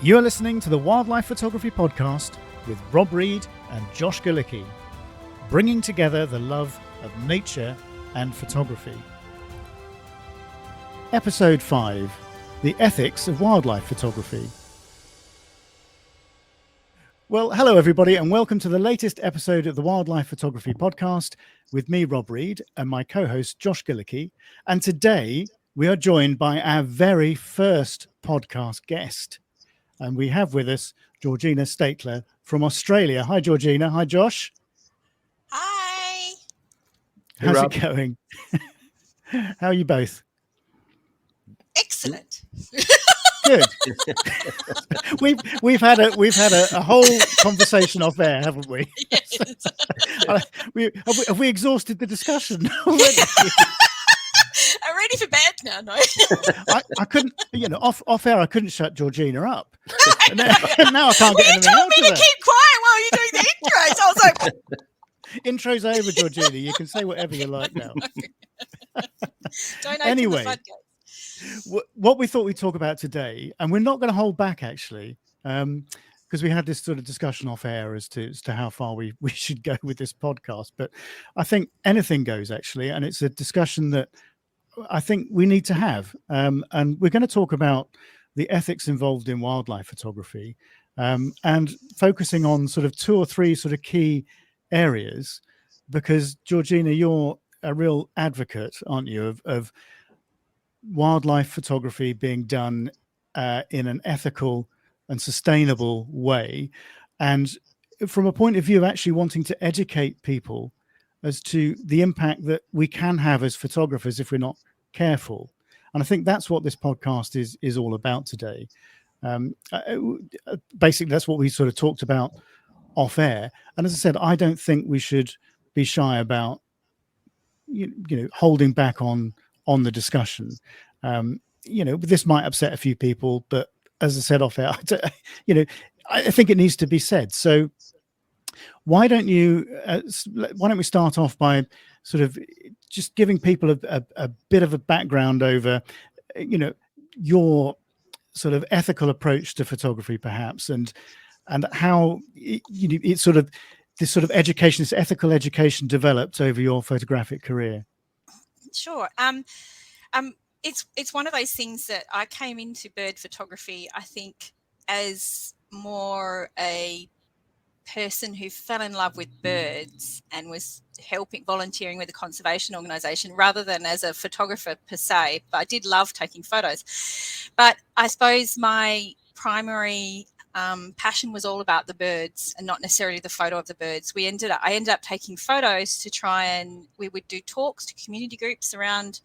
You are listening to the Wildlife Photography Podcast with Rob Reed and Josh Galicki, bringing together the love of nature and photography. Episode 5, The Ethics of Wildlife Photography. Well, hello everybody, and welcome to the latest episode of the Wildlife Photography Podcast with me, Rob Reed, and my co-host, Josh Galicki. And today we are joined by our very first podcast guest. And we have with us Georgina Staitler from Australia. Hi, Georgina. Hi, Josh. Hi. How's it going? How are you both? Excellent. Good. we've had a whole conversation off air, haven't we? Yes. Have we exhausted the discussion already? I'm ready for bed now. No, I couldn't. Off air, I couldn't shut Georgina up. And now I can't get anything out of her. You told me to keep quiet while you're doing the intro, so I was like, "Intro's over, Georgina. You can say whatever you like now." Don't open Anyway. the floodgates. What we thought we'd talk about today, and we're not going to hold back actually, because we had this sort of discussion off air as to how far we should go with this podcast. But I think anything goes actually, and it's a discussion that I think we need to have. And we're going to talk about the ethics involved in wildlife photography, and focusing on sort of 2 or 3 sort of key areas, because Georgina, you're a real advocate, aren't you, of wildlife photography being done in an ethical and sustainable way, and from a point of view of actually wanting to educate people as to the impact that we can have as photographers if we're not careful. And I think that's what this podcast is all about today. Basically, that's what we sort of talked about off air. And as I said, I don't think we should be shy about holding back on the discussion. This might upset a few people, but as I said off air, I think it needs to be said. So why don't we start off by sort of just giving people a bit of a background over, your sort of ethical approach to photography, perhaps, and how it's sort of this sort of education, this ethical education, developed over your photographic career. Sure. It's one of those things that I came into bird photography, I think, as more a person who fell in love with birds and was volunteering with a conservation organisation rather than as a photographer per se. But I did love taking photos. But I suppose my primary passion was all about the birds and not necessarily the photo of the birds. I ended up taking photos to try, and we would do talks to community groups around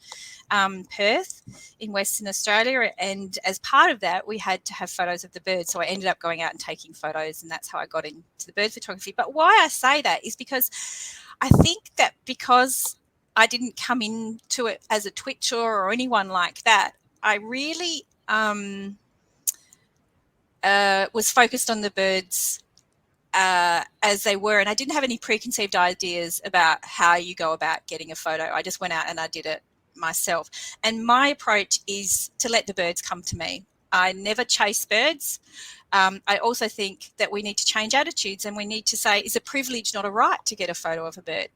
Perth in Western Australia, and as part of that we had to have photos of the birds, so I ended up going out and taking photos, and that's how I got into the bird photography. But why I say that is because I think that because I didn't come into it as a twitcher or anyone like that, I really was focused on the birds as they were, and I didn't have any preconceived ideas about how you go about getting a photo. I just went out and I did it myself. And my approach is to let the birds come to me. I never chase birds. I also think that we need to change attitudes, and we need to say, it's a privilege, not a right, to get a photo of a bird.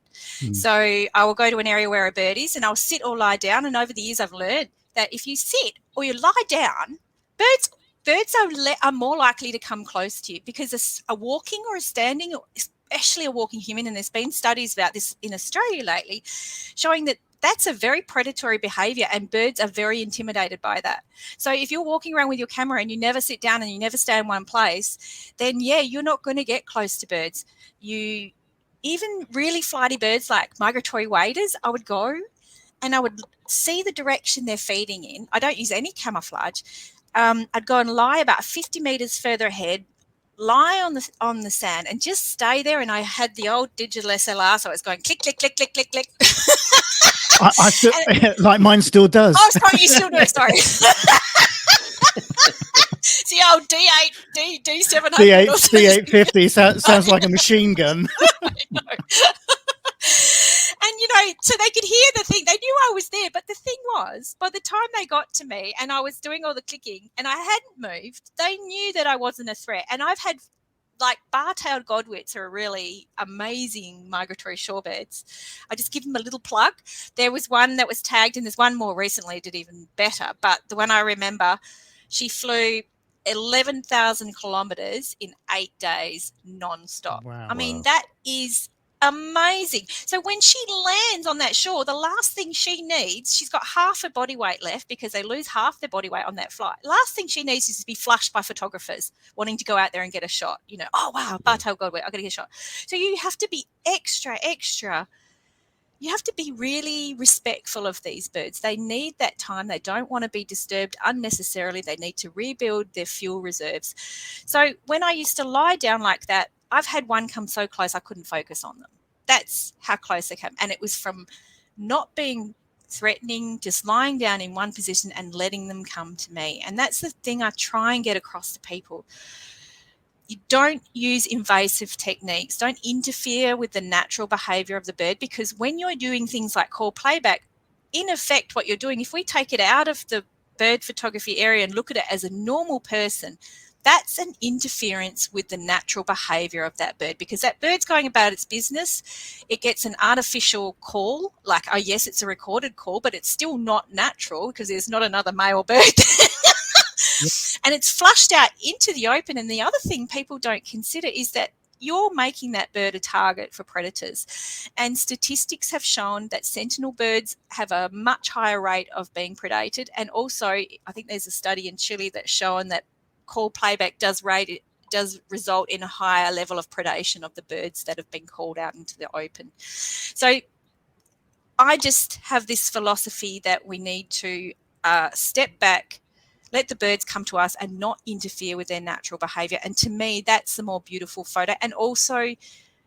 So I will go to an area where a bird is, and I'll sit or lie down. And over the years I've learned that if you sit or you lie down, birds are more likely to come close to you, because a walking or a standing, especially a walking human, and there's been studies about this in Australia lately, showing that that's a very predatory behaviour, and birds are very intimidated by that. So if you're walking around with your camera and you never sit down and you never stay in one place, then you're not going to get close to birds. Even really flighty birds like migratory waders, I would go and I would see the direction they're feeding in. I don't use any camouflage. I'd go and lie about 50 metres further ahead, lie on the sand and just stay there. And I had the old digital SLR, so I was going click, click, click, click, click, click. I still, like mine still does. Oh, sorry, you still do it, sorry. It's the old D700. D850 sounds like a machine gun. I know. And, so they could hear the thing. They knew I was there. But the thing was, by the time they got to me and I was doing all the clicking and I hadn't moved, they knew that I wasn't a threat. And I've had, like, bar-tailed godwits are really amazing migratory shorebirds. I just give them a little plug. There was one that was tagged, and there's one more recently did even better. But the one I remember, she flew 11,000 kilometres in 8 days non-stop. Wow. I mean, that is amazing. So when she lands on that shore, the last thing she needs, she's got half her body weight left because they lose half their body weight on that flight. Last thing she needs is to be flushed by photographers wanting to go out there and get a shot. You know, oh, wow, bar-tailed godwit, I've got to get a shot. So you have to be extra. You have to be really respectful of these birds. They need that time. They don't want to be disturbed unnecessarily. They need to rebuild their fuel reserves. So when I used to lie down like that, I've had one come so close I couldn't focus on them. That's how close they came. And it was from not being threatening, just lying down in one position and letting them come to me. And that's the thing I try and get across to people. You don't use invasive techniques. Don't interfere with the natural behaviour of the bird, because when you're doing things like call playback, in effect what you're doing, if we take it out of the bird photography area and look at it as a normal person, that's an interference with the natural behaviour of that bird, because that bird's going about its business. It gets an artificial call, like, oh, yes, it's a recorded call, but it's still not natural because there's not another male bird. And it's flushed out into the open. And the other thing people don't consider is that you're making that bird a target for predators. And statistics have shown that sentinel birds have a much higher rate of being predated. And also, I think there's a study in Chile that's shown that call playback does result in a higher level of predation of the birds that have been called out into the open. So I just have this philosophy that we need to step back, let the birds come to us and not interfere with their natural behaviour. And to me, that's the more beautiful photo. And also,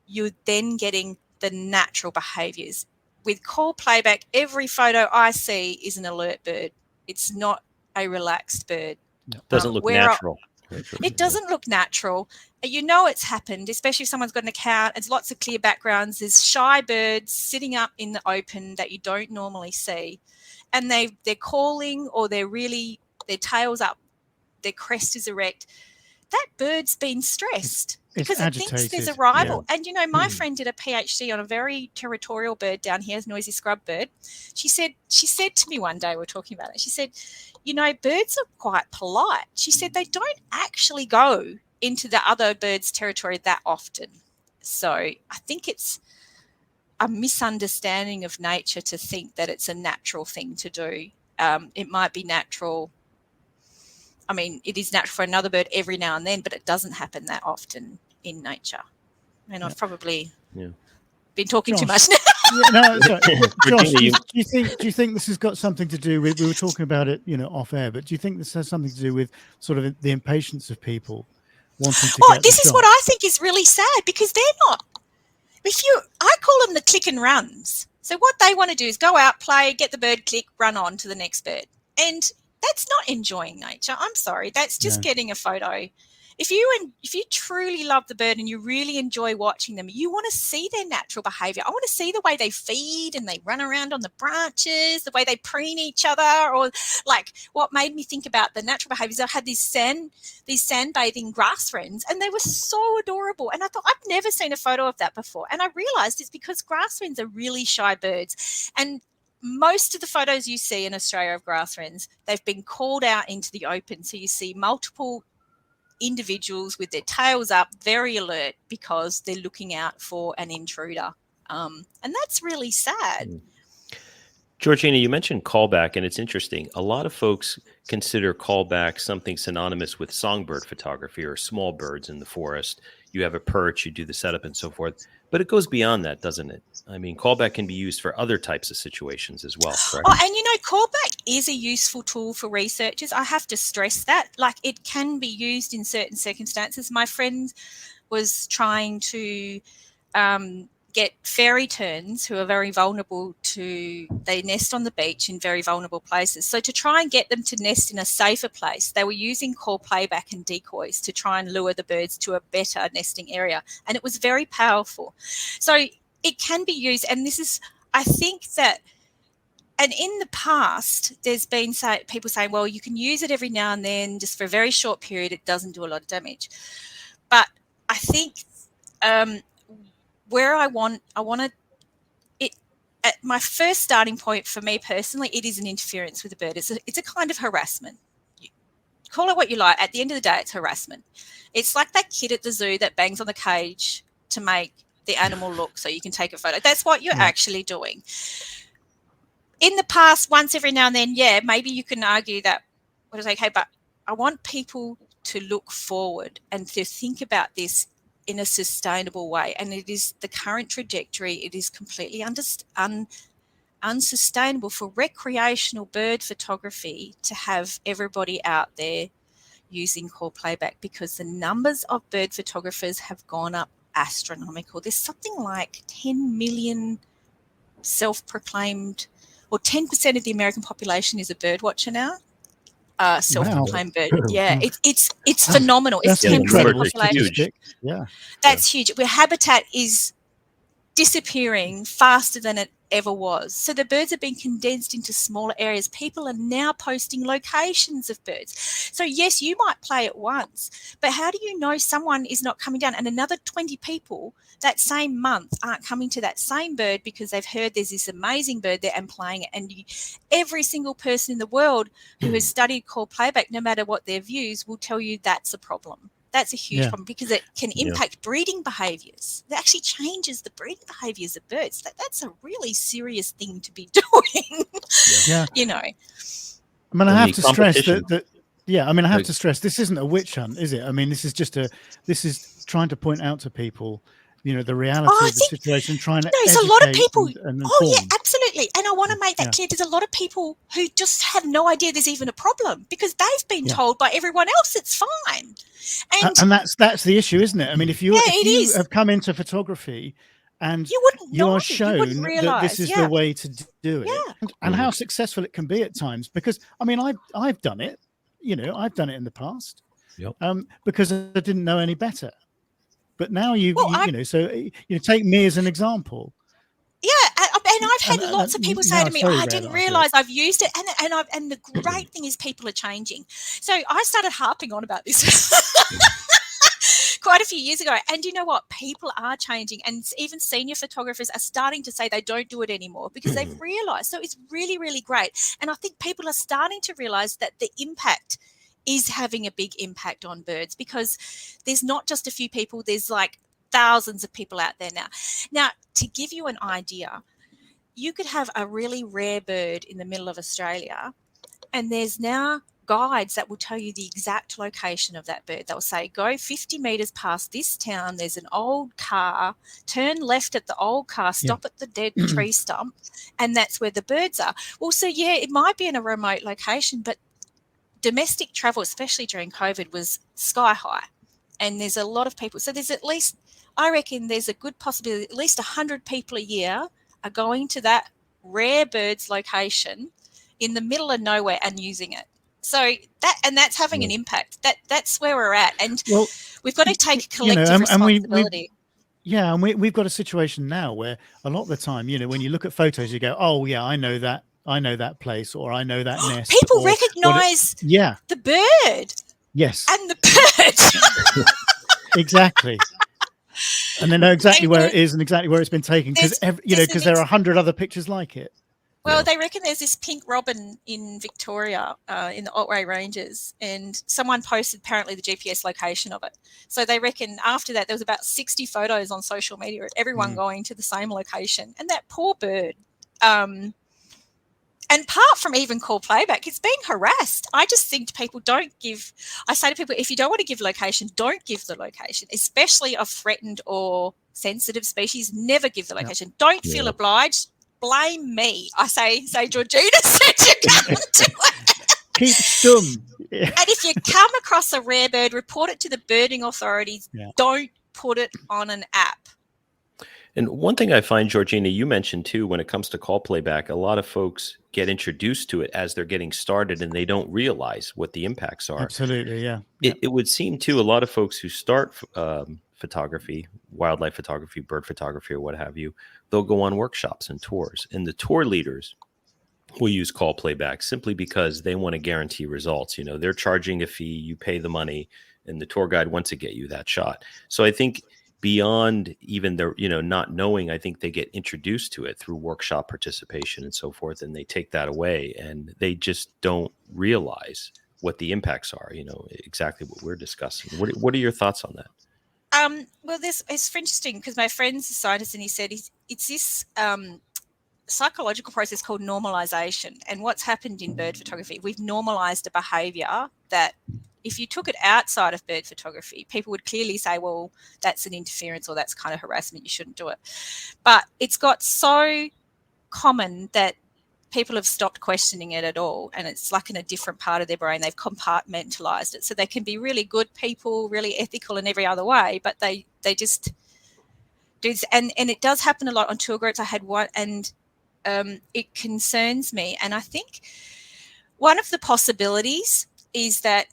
you're then getting the natural behaviours. With call playback, every photo I see is an alert bird. It's not a relaxed bird. Doesn't look natural. It doesn't look natural. You know it's happened, especially if someone's got an account. There's lots of clear backgrounds. There's shy birds sitting up in the open that you don't normally see. And they're calling, or they're really, their tail's up, their crest is erect. That bird's been stressed because it thinks there's a rival. Yeah. And, you know, my friend did a PhD on a very territorial bird down here, noisy scrub bird. She said to me one day, we were talking about it, she said, you know, birds are quite polite. She said they don't actually go into the other bird's territory that often. So I think it's a misunderstanding of nature to think that it's a natural thing to do. It might be natural. I mean, it is natural for another bird every now and then, but it doesn't happen that often in nature. And I've probably been talking too much now. No, sorry. Josh, do you think this has got something to do with, we were talking about it, you know, off air, but do you think this has something to do with sort of the impatience of people wanting to get this is what I think is really sad, because they're not, I call them the click and runs. So what they want to do is go out, play, get the bird, click, run on to the next bird. And that's not enjoying nature. I'm sorry. That's just getting a photo. If you truly love the bird and you really enjoy watching them, you want to see their natural behaviour. I want to see the way they feed and they run around on the branches, the way they preen each other, or like what made me think about the natural behaviours. I had these sandbathing grass wrens, and they were so adorable. And I thought, I've never seen a photo of that before. And I realised it's because grass wrens are really shy birds. And most of the photos you see in Australia of grass wrens, they've been called out into the open. So you see multiple individuals with their tails up, very alert, because they're looking out for an intruder. And that's really sad. Georgina, you mentioned callback, and it's interesting. A lot of folks consider callback something synonymous with songbird photography or small birds in the forest. You have a perch, you do the setup and so forth. But it goes beyond that, doesn't it? I mean, callback can be used for other types of situations as well, correct? Oh, and you know, callback is a useful tool for researchers. I have to stress that. Like, it can be used in certain circumstances. My friend was trying to get fairy terns who are very vulnerable they nest on the beach in very vulnerable places. So to try and get them to nest in a safer place, they were using call playback and decoys to try and lure the birds to a better nesting area. And it was very powerful. So it can be used. And this is, I think that And in the past, there's been people saying, well, you can use it every now and then, just for a very short period. It doesn't do a lot of damage. But I think where I want to, at my first starting point for me personally, it is an interference with the bird. It's a kind of harassment. Call it what you like. At the end of the day, it's harassment. It's like that kid at the zoo that bangs on the cage to make the animal look so you can take a photo. That's what you're actually doing. In the past, once every now and then, yeah, maybe you can argue that, okay, but I want people to look forward and to think about this in a sustainable way. And it is the current trajectory. It is completely unsustainable for recreational bird photography to have everybody out there using call playback, because the numbers of bird photographers have gone up astronomical. There's something like 10 million self-proclaimed, or 10% of the American population is a bird watcher now. Self-proclaimed bird. Yeah, it's phenomenal. It's 10% of the population. Yeah, that's huge. Where habitat is disappearing faster than it ever was. So the birds are being condensed into smaller areas. People are now posting locations of birds. So yes, you might play it once, but how do you know someone is not coming down and another 20 people that same month aren't coming to that same bird because they've heard there's this amazing bird there and playing it? And every single person in the world who has studied call playback, no matter what their views, will tell you that's a problem. That's a huge problem, because it can impact breeding behaviours. It actually changes the breeding behaviours of birds. That's a really serious thing to be doing. You know. I mean, I have to stress that. Yeah, I mean, I have to stress this isn't a witch hunt, is it? I mean, this is trying to point out to people, the reality of the situation, trying to there's a lot of people. And yeah, absolutely. And I want to make that clear. There's a lot of people who just have no idea there's even a problem, because they've been told by everyone else it's fine. And that's the issue, isn't it? I mean, if you have come into photography and you are shown that this is the way to do it, and how successful it can be at times, because I mean, I've done it. I've done it in the past, because I didn't know any better. But now take me as an example. Yeah, and I've had lots of people say to me, I didn't realise I've used it. And the great thing is people are changing. So I started harping on about this quite a few years ago. And you know what? People are changing. And even senior photographers are starting to say they don't do it anymore because they've realised. So it's really, really great. And I think people are starting to realise that the impact is having a big impact on birds, because there's not just a few people, there's like thousands of people out there now. Now, to give you an idea, you could have a really rare bird in the middle of Australia, and there's now guides that will tell you the exact location of that bird. They'll say, go 50 metres past this town, there's an old car, turn left at the old car, stop at the dead tree stump, and that's where the birds are. Well, so yeah, it might be in a remote location, but domestic travel, especially during COVID, was sky high, and there's a lot of people. So there's at least, I reckon there's a good possibility at least 100 people a year are going to that rare birds location in the middle of nowhere and using it. So that's having an impact. That's where we're at, and we've got to take collective responsibility. And we've got a situation now where a lot of the time, when you look at photos, you go, oh yeah, I know that place, or I know that nest. People recognise the bird. Yes. And the bird. Exactly. And they know exactly where it is and exactly where it's been taken, because there are 100 other pictures like it. Well, they reckon there's this pink robin in Victoria in the Otway Ranges, and someone posted apparently the GPS location of it. So they reckon after that there was about 60 photos on social media of everyone going to the same location. And that poor bird, and apart from even call playback, it's being harassed. I just think people I say to people, if you don't want to give location, don't give the location, especially of threatened or sensitive species. Never give the location. Don't feel obliged. Blame me. I say Georgina said you come to it. Keep stum. And if you come across a rare bird, report it to the birding authorities. Don't put it on an app. And one thing I find, Georgina, you mentioned too, when it comes to call playback, a lot of folks get introduced to it as they're getting started and they don't realize what the impacts are. Absolutely, yeah. It would seem too, a lot of folks who start photography, wildlife photography, bird photography, or what have you, they'll go on workshops and tours. And the tour leaders will use call playback simply because they want to guarantee results. They're charging a fee, you pay the money, and the tour guide wants to get you that shot. So I think beyond even their, not knowing, I think they get introduced to it through workshop participation and so forth, and they take that away and they just don't realize what the impacts are, exactly what we're discussing. What are your thoughts on that? Well, it's interesting because my friend's a scientist and he said it's this psychological process called normalization. And what's happened in bird photography, we've normalized a behavior that if you took it outside of bird photography, people would clearly say, well, that's an interference or that's kind of harassment, you shouldn't do it. But it's got so common that people have stopped questioning it at all, and it's like in a different part of their brain. They've compartmentalized it, so they can be really good people, really ethical in every other way, but they just do this. And it does happen a lot on tour groups. I had one, and it concerns me. And I think one of the possibilities is that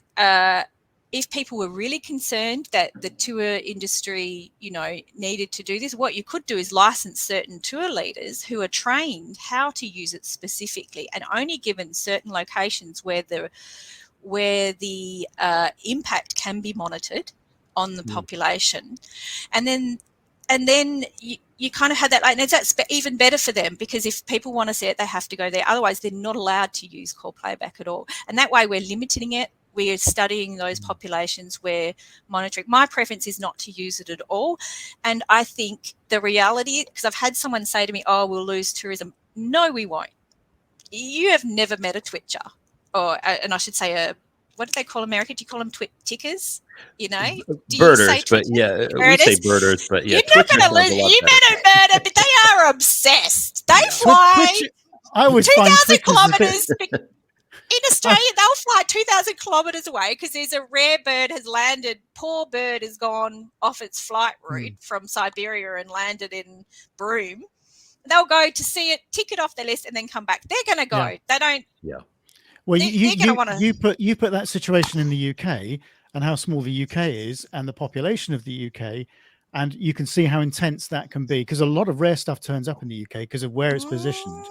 if people were really concerned that the tour industry, needed to do this, what you could do is license certain tour leaders who are trained how to use it specifically, and only given certain locations where the impact can be monitored on the population, and then you kind of had that, and that's even better for them, because if people want to see it, they have to go there. Otherwise, they're not allowed to use call playback at all. And that way, we're limiting it. We're studying those populations, we're monitoring. My preference is not to use it at all. And I think the reality, because I've had someone say to me, oh, we'll lose tourism. No, we won't. You have never met a twitcher, and I should say what do they call America? Do you call them tickers? Do birders, but yeah, we say birders, but yeah. You're not going to lose. You met a birder, but they are obsessed. They fly I always 2,000 kilometres. In Australia, they'll fly 2,000 kilometres away because there's a rare bird has landed. Poor bird has gone off its flight route from Siberia and landed in Broome. They'll go to see it, tick it off their list, and then come back. They're going to go. Yeah. They don't. Yeah. Well, you put that situation in the UK and how small the UK is and the population of the UK, and you can see how intense that can be, because a lot of rare stuff turns up in the UK because of where it's positioned.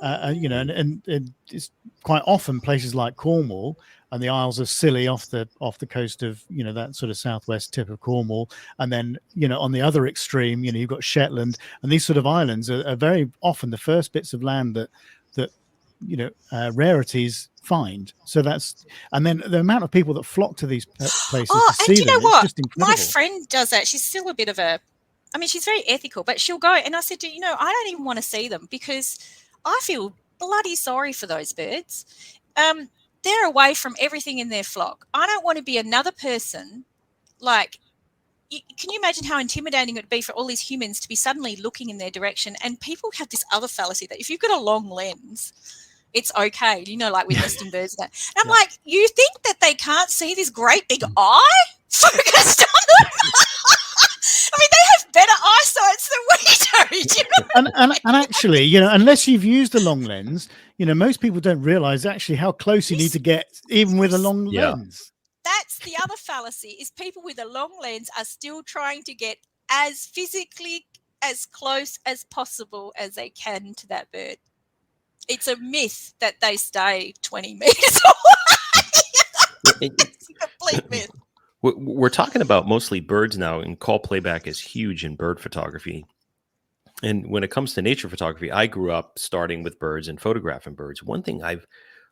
And it's quite often places like Cornwall and the Isles of Scilly off the coast of, that sort of southwest tip of Cornwall. And then, on the other extreme, you've got Shetland, and these sort of islands are very often the first bits of land that rarities find. So and then the amount of people that flock to these places to see them, it's just incredible. My friend does that. She's still a bit of she's very ethical, but she'll go, and I said, I don't even want to see them because I feel bloody sorry for those birds. They're away from everything in their flock. I don't want to be another person. Like, can you imagine how intimidating it would be for all these humans to be suddenly looking in their direction? And people have this other fallacy that if you've got a long lens, it's okay, like with nesting birds. And I'm like, you think that they can't see this great big eye focused on them? I mean, they have better eyesight than we do. And actually, unless you've used a long lens, most people don't realize actually how close you need to get, even with a long lens. That's the other fallacy, is people with a long lens are still trying to get as physically as close as possible as they can to that bird. It's a myth that they stay 20 meters away. It's a complete myth. We're talking about mostly birds now, and call playback is huge in bird photography. And when it comes to nature photography, I grew up starting with birds and photographing birds. One thing I've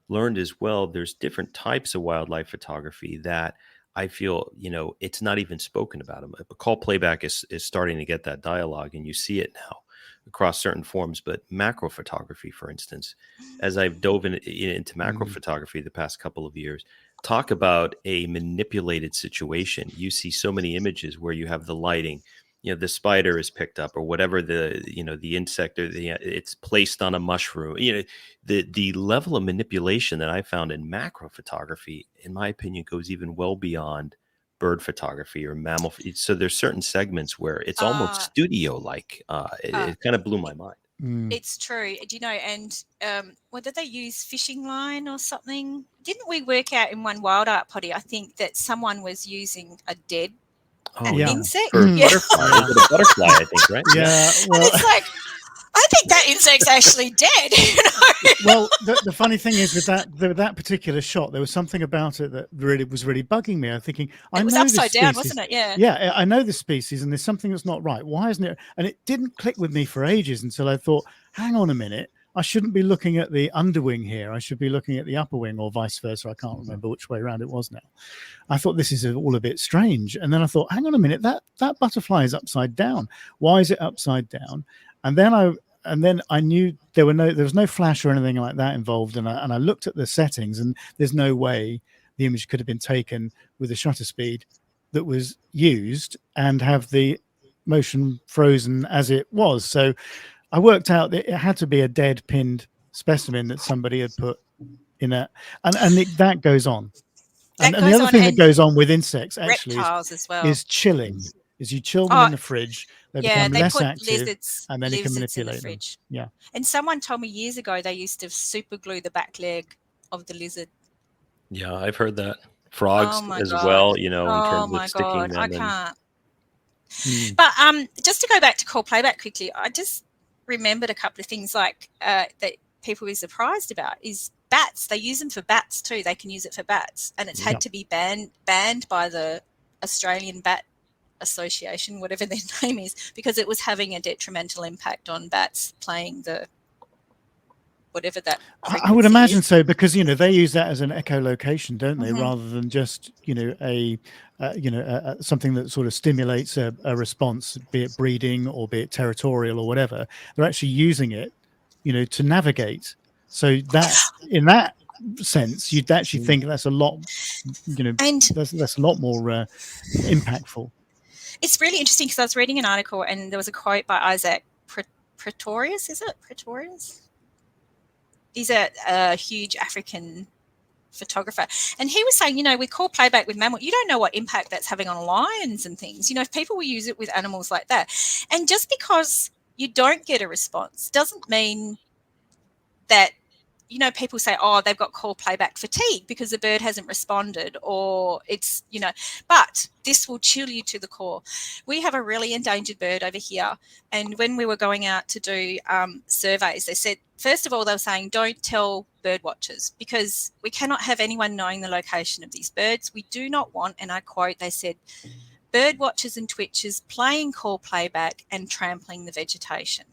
learned as well, there's different types of wildlife photography that I feel, it's not even spoken about. But call playback is starting to get that dialogue, and you see it now across certain forms. But macro photography, for instance, as I've dove into macro photography the past couple of years, talk about a manipulated situation. You see so many images where you have the lighting, the spider is picked up, or whatever the insect, or it's placed on a mushroom. The level of manipulation that I found in macro photography, in my opinion, goes even well beyond bird photography or mammal. So there's certain segments where it's almost studio-like. It kind of blew my mind. It's true. Do you know, and what did they use, fishing line or something? Didn't we work out in one wild art potty, I think, that someone was using a dead insect? Butterfly, I think, right? Yeah. Well, and it's like, I think that insect's actually dead. You know? Well, the funny thing is with that particular shot, there was something about it that was really bugging me. I'm thinking, I It was know this upside down, species. wasn't it? Yeah. Yeah, I know this species, and there's something that's not right. Why isn't it? And it didn't click with me for ages until I thought, hang on a minute. I shouldn't be looking at the underwing here. I should be looking at the upper wing, or vice versa. I can't remember which way around it was now. I thought this is all a bit strange. And then I thought, hang on a minute, that butterfly is upside down. Why is it upside down? And then I knew there was no flash or anything like that involved. And I looked at the settings, and there's no way the image could have been taken with the shutter speed that was used and have the motion frozen as it was. So I worked out that it had to be a dead pinned specimen that somebody had put in a, that goes on. And the other thing that goes on with insects actually reptiles as well is chilling. Is you chill them in the fridge, they become less active, lizards, and then you can lizards in the manipulate them. fridge. Yeah. And someone told me years ago they used to super glue the back leg of the lizard. Yeah, I've heard that. Frogs as God. well, you know, in terms Oh my of sticking God, them. I can't. But just to go back to call playback quickly, I just remembered a couple of things like that people were surprised about is bats. They use them for bats too. They can use it for bats, and it's had to be banned by the Australian Bat Association, whatever their name is, because it was having a detrimental impact on bats playing the whatever that I would imagine is. so, because they use that as an echolocation, don't they, rather than just something that sort of stimulates a response, be it breeding or be it territorial or whatever. They're actually using it to navigate. So that in that sense, you'd actually think that's a lot and that's a lot more impactful. It's really interesting because I was reading an article and there was a quote by Isaac Pretorius. Is it Pretorius? He's a huge African photographer. And he was saying, with call playback with mammal, you don't know what impact that's having on lions and things. If people will use it with animals like that. And just because you don't get a response doesn't mean that, people say, oh, they've got call playback fatigue because the bird hasn't responded, or it's, but this will chill you to the core. We have a really endangered bird over here. And when we were going out to do surveys, they said, first of all, they were saying, don't tell bird watchers because we cannot have anyone knowing the location of these birds. We do not want, and I quote, they said, bird watchers and twitchers playing call playback and trampling the vegetation.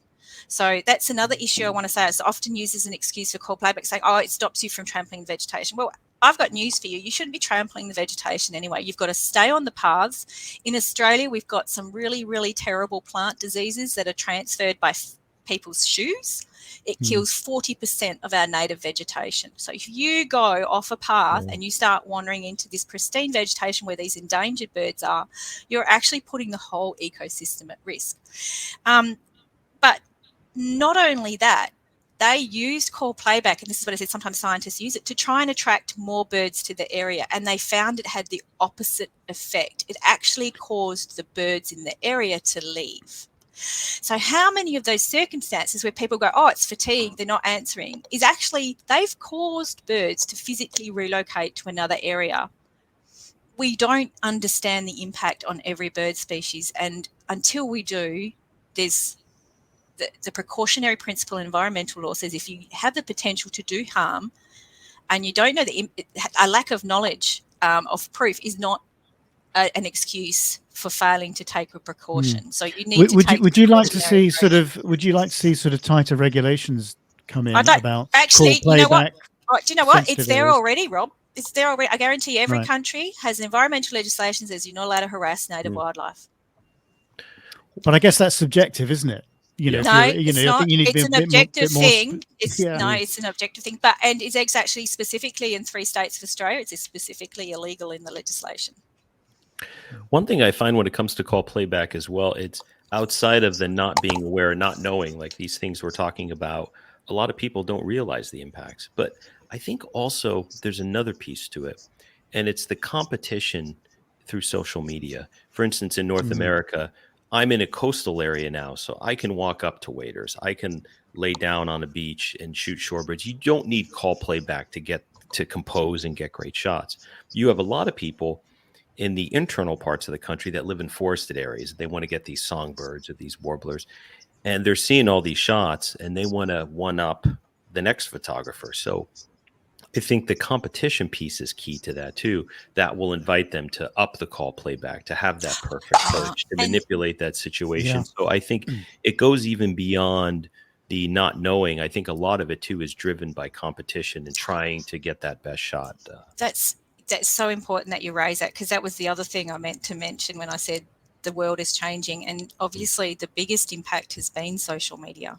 So that's another issue I want to say. It's often used as an excuse for call playback, saying, oh, it stops you from trampling the vegetation. Well, I've got news for you. You shouldn't be trampling the vegetation anyway. You've got to stay on the paths. In Australia, we've got some really, really terrible plant diseases that are transferred by people's shoes. It kills 40% of our native vegetation. So if you go off a path and you start wandering into this pristine vegetation where these endangered birds are, you're actually putting the whole ecosystem at risk. But not only that, they used call playback, and this is what I said, sometimes scientists use it to try and attract more birds to the area, and they found it had the opposite effect. It actually caused the birds in the area to leave. So how many of those circumstances where people go, oh, it's fatigue, they're not answering, is actually they've caused birds to physically relocate to another area. We don't understand the impact on every bird species, and until we do, there's the precautionary principle in environmental law says if you have the potential to do harm and you don't know a lack of knowledge of proof is not an excuse for failing to take a precaution. So you need to take. Would you like to see sort of tighter regulations come in about actually? Call playback? Do you know what? It's there already, Rob. It's there already. I guarantee every country has environmental legislation that says you're not allowed to harass native wildlife. But I guess that's subjective, isn't it? No, it's not. It's an objective thing. It's an objective thing. And it's actually specifically in 3 states of Australia. It's specifically illegal in the legislation. One thing I find when it comes to call playback as well, it's outside of the not being aware, not knowing, like these things we're talking about, a lot of people don't realize the impacts. But I think also there's another piece to it, and it's the competition through social media. For instance, in North America, I'm in a coastal area now, so I can walk up to waders. I can lay down on a beach and shoot shorebirds. You don't need call playback to get to compose and get great shots. You have a lot of people in the internal parts of the country that live in forested areas. They want to get these songbirds or these warblers. and they're seeing all these shots and they want to one up the next photographer. So I think the competition piece is key to that too. That will invite them to up the call playback, to have that perfect approach, to manipulate that situation. So I think it goes even beyond the not knowing. I think a lot of it too is driven by competition and trying to get that best shot. That's so important that you raise that, because that was the other thing I meant to mention when I said the world is changing. And obviously the biggest impact has been social media.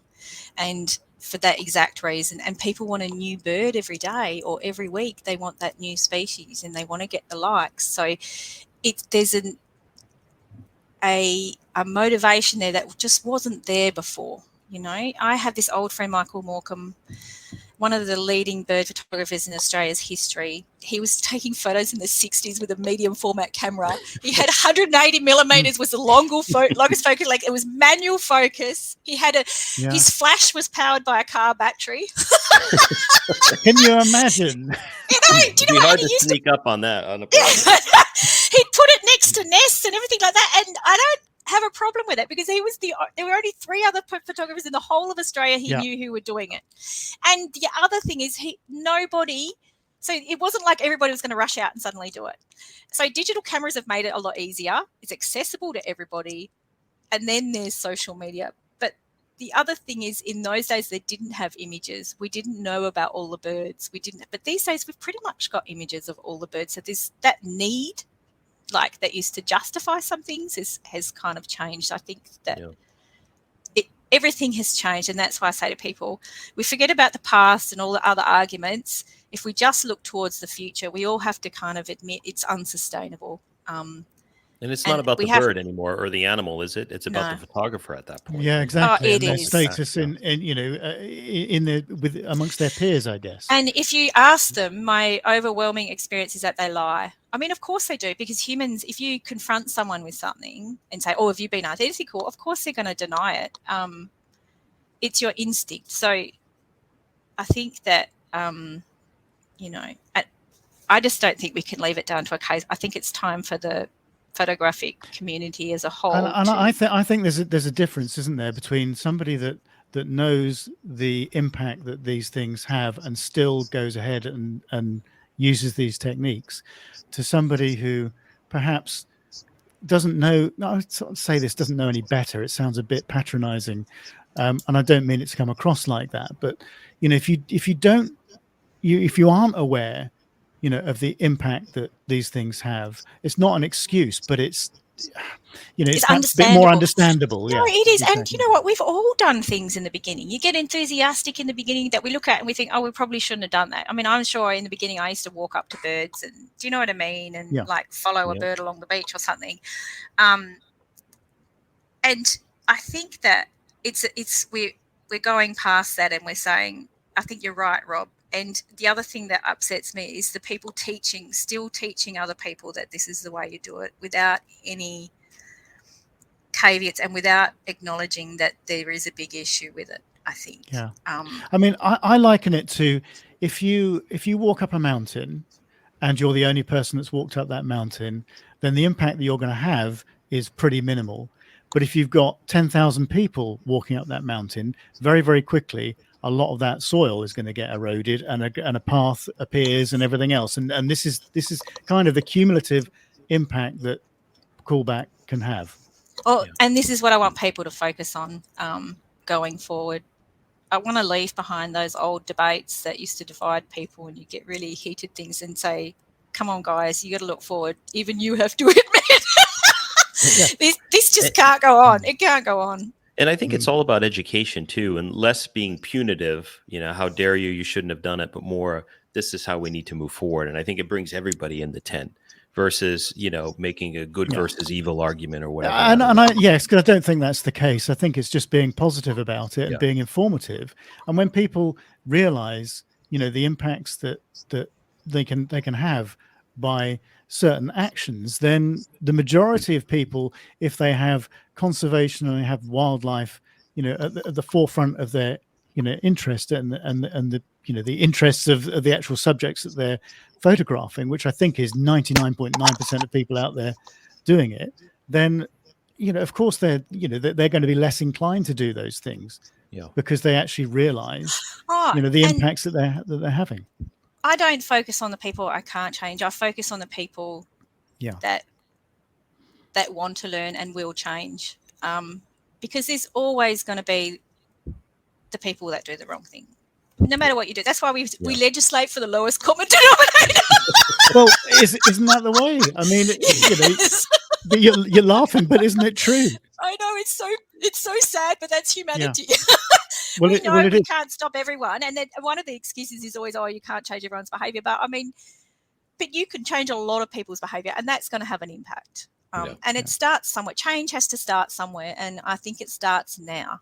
And for that exact reason, and people want a new bird every day or every week. They want that new species and they want to get the likes. So there's a motivation there that just wasn't there before. You know, I have this old friend, Michael Morecambe, one of the leading bird photographers in Australia's history. He was taking photos in the 60s with a medium format camera. He had 180 millimeters was the longest focus. Like, it was manual focus. He had his flash was powered by a car battery. Can you imagine? You know, do you know hard to sneak up on that? He'd put it next to nests and everything like that. And I don't have a problem with it, because there were only 3 other photographers in the whole of Australia he knew who were doing it. And the other thing is so it wasn't like everybody was going to rush out and suddenly do it. So digital cameras have made it a lot easier. It's accessible to everybody. And then there's social media. But the other thing is, in those days, they didn't have images. We didn't know about all the birds. But these days we've pretty much got images of all the birds. So there's that need, like, that used to justify some things has kind of changed. I think that everything has changed, and that's why I say to people, we forget about the past and all the other arguments. If we just look towards the future, we all have to kind of admit it's unsustainable. And it's not about the bird anymore or the animal, is it? It's about the photographer at that point. Yeah, exactly. It and is. Their status amongst their peers, I guess. And if you ask them, my overwhelming experience is that they lie. I mean, of course they do, because humans, if you confront someone with something and say, "Oh, have you been unethical?" Of course they're going to deny it. It's your instinct. So I think that, I just don't think we can leave it down to a case. I think it's time for the photographic community as a whole. And I think there's a difference, isn't there, between somebody that knows the impact that these things have and still goes ahead and uses these techniques, to somebody who perhaps doesn't know. No, I say this doesn't know any better. It sounds a bit patronizing, and I don't mean it to come across like that. But if you aren't aware, of the impact that these things have, it's not an excuse, but it's a bit more understandable. No, it is. Exactly. And you know what? We've all done things in the beginning. You get enthusiastic in the beginning that we look at and we think, oh, we probably shouldn't have done that. I mean, I'm sure in the beginning I used to walk up to birds and, do you know what I mean? And like follow a bird along the beach or something. And I think that we're going past that, and we're saying, I think you're right, Rob. And the other thing that upsets me is the people still teaching other people that this is the way you do it, without any caveats and without acknowledging that there is a big issue with it, I think. Yeah. I mean, I liken it to if you walk up a mountain and you're the only person that's walked up that mountain, then the impact that you're going to have is pretty minimal. But if you've got 10,000 people walking up that mountain, very, very quickly, a lot of that soil is going to get eroded, and a path appears and everything else. And this is kind of the cumulative impact that callback can have. Oh, and this is what I want people to focus on going forward. I want to leave behind those old debates that used to divide people, and you get really heated things, and say, come on, guys, you got to look forward. Even you have to admit this just can't go on. It can't go on. And I think it's all about education too, and less being punitive, how dare you, you shouldn't have done it, but more, this is how we need to move forward. And I think it brings everybody in the tent versus, making a good versus evil argument or whatever. Yes, because I don't think that's the case. I think it's just being positive about it and being informative. And when people realize, the impacts that they can have by certain actions, then the majority of people, if they have conservation and they have wildlife, at the forefront of their, interest and the interests of the actual subjects that they're photographing, which I think is 99.9% of people out there doing it, then of course they're going to be less inclined to do those things, because they actually realize, the impacts that they're having. I don't focus on the people I can't change. I focus on the people that want to learn and will change, because there's always going to be the people that do the wrong thing, no matter what you do. That's why we legislate for the lowest common denominator. Well, isn't that the way? I mean, Yes. but you're laughing, but isn't it true? I know, it's so sad, but that's humanity. Well, we know we is. can't stop everyone, and then one of the excuses is always, you can't change everyone's behaviour. But I mean, but you can change a lot of people's behaviour, and that's going to have an impact. And it starts somewhere. Change has to start somewhere, and I think it starts now.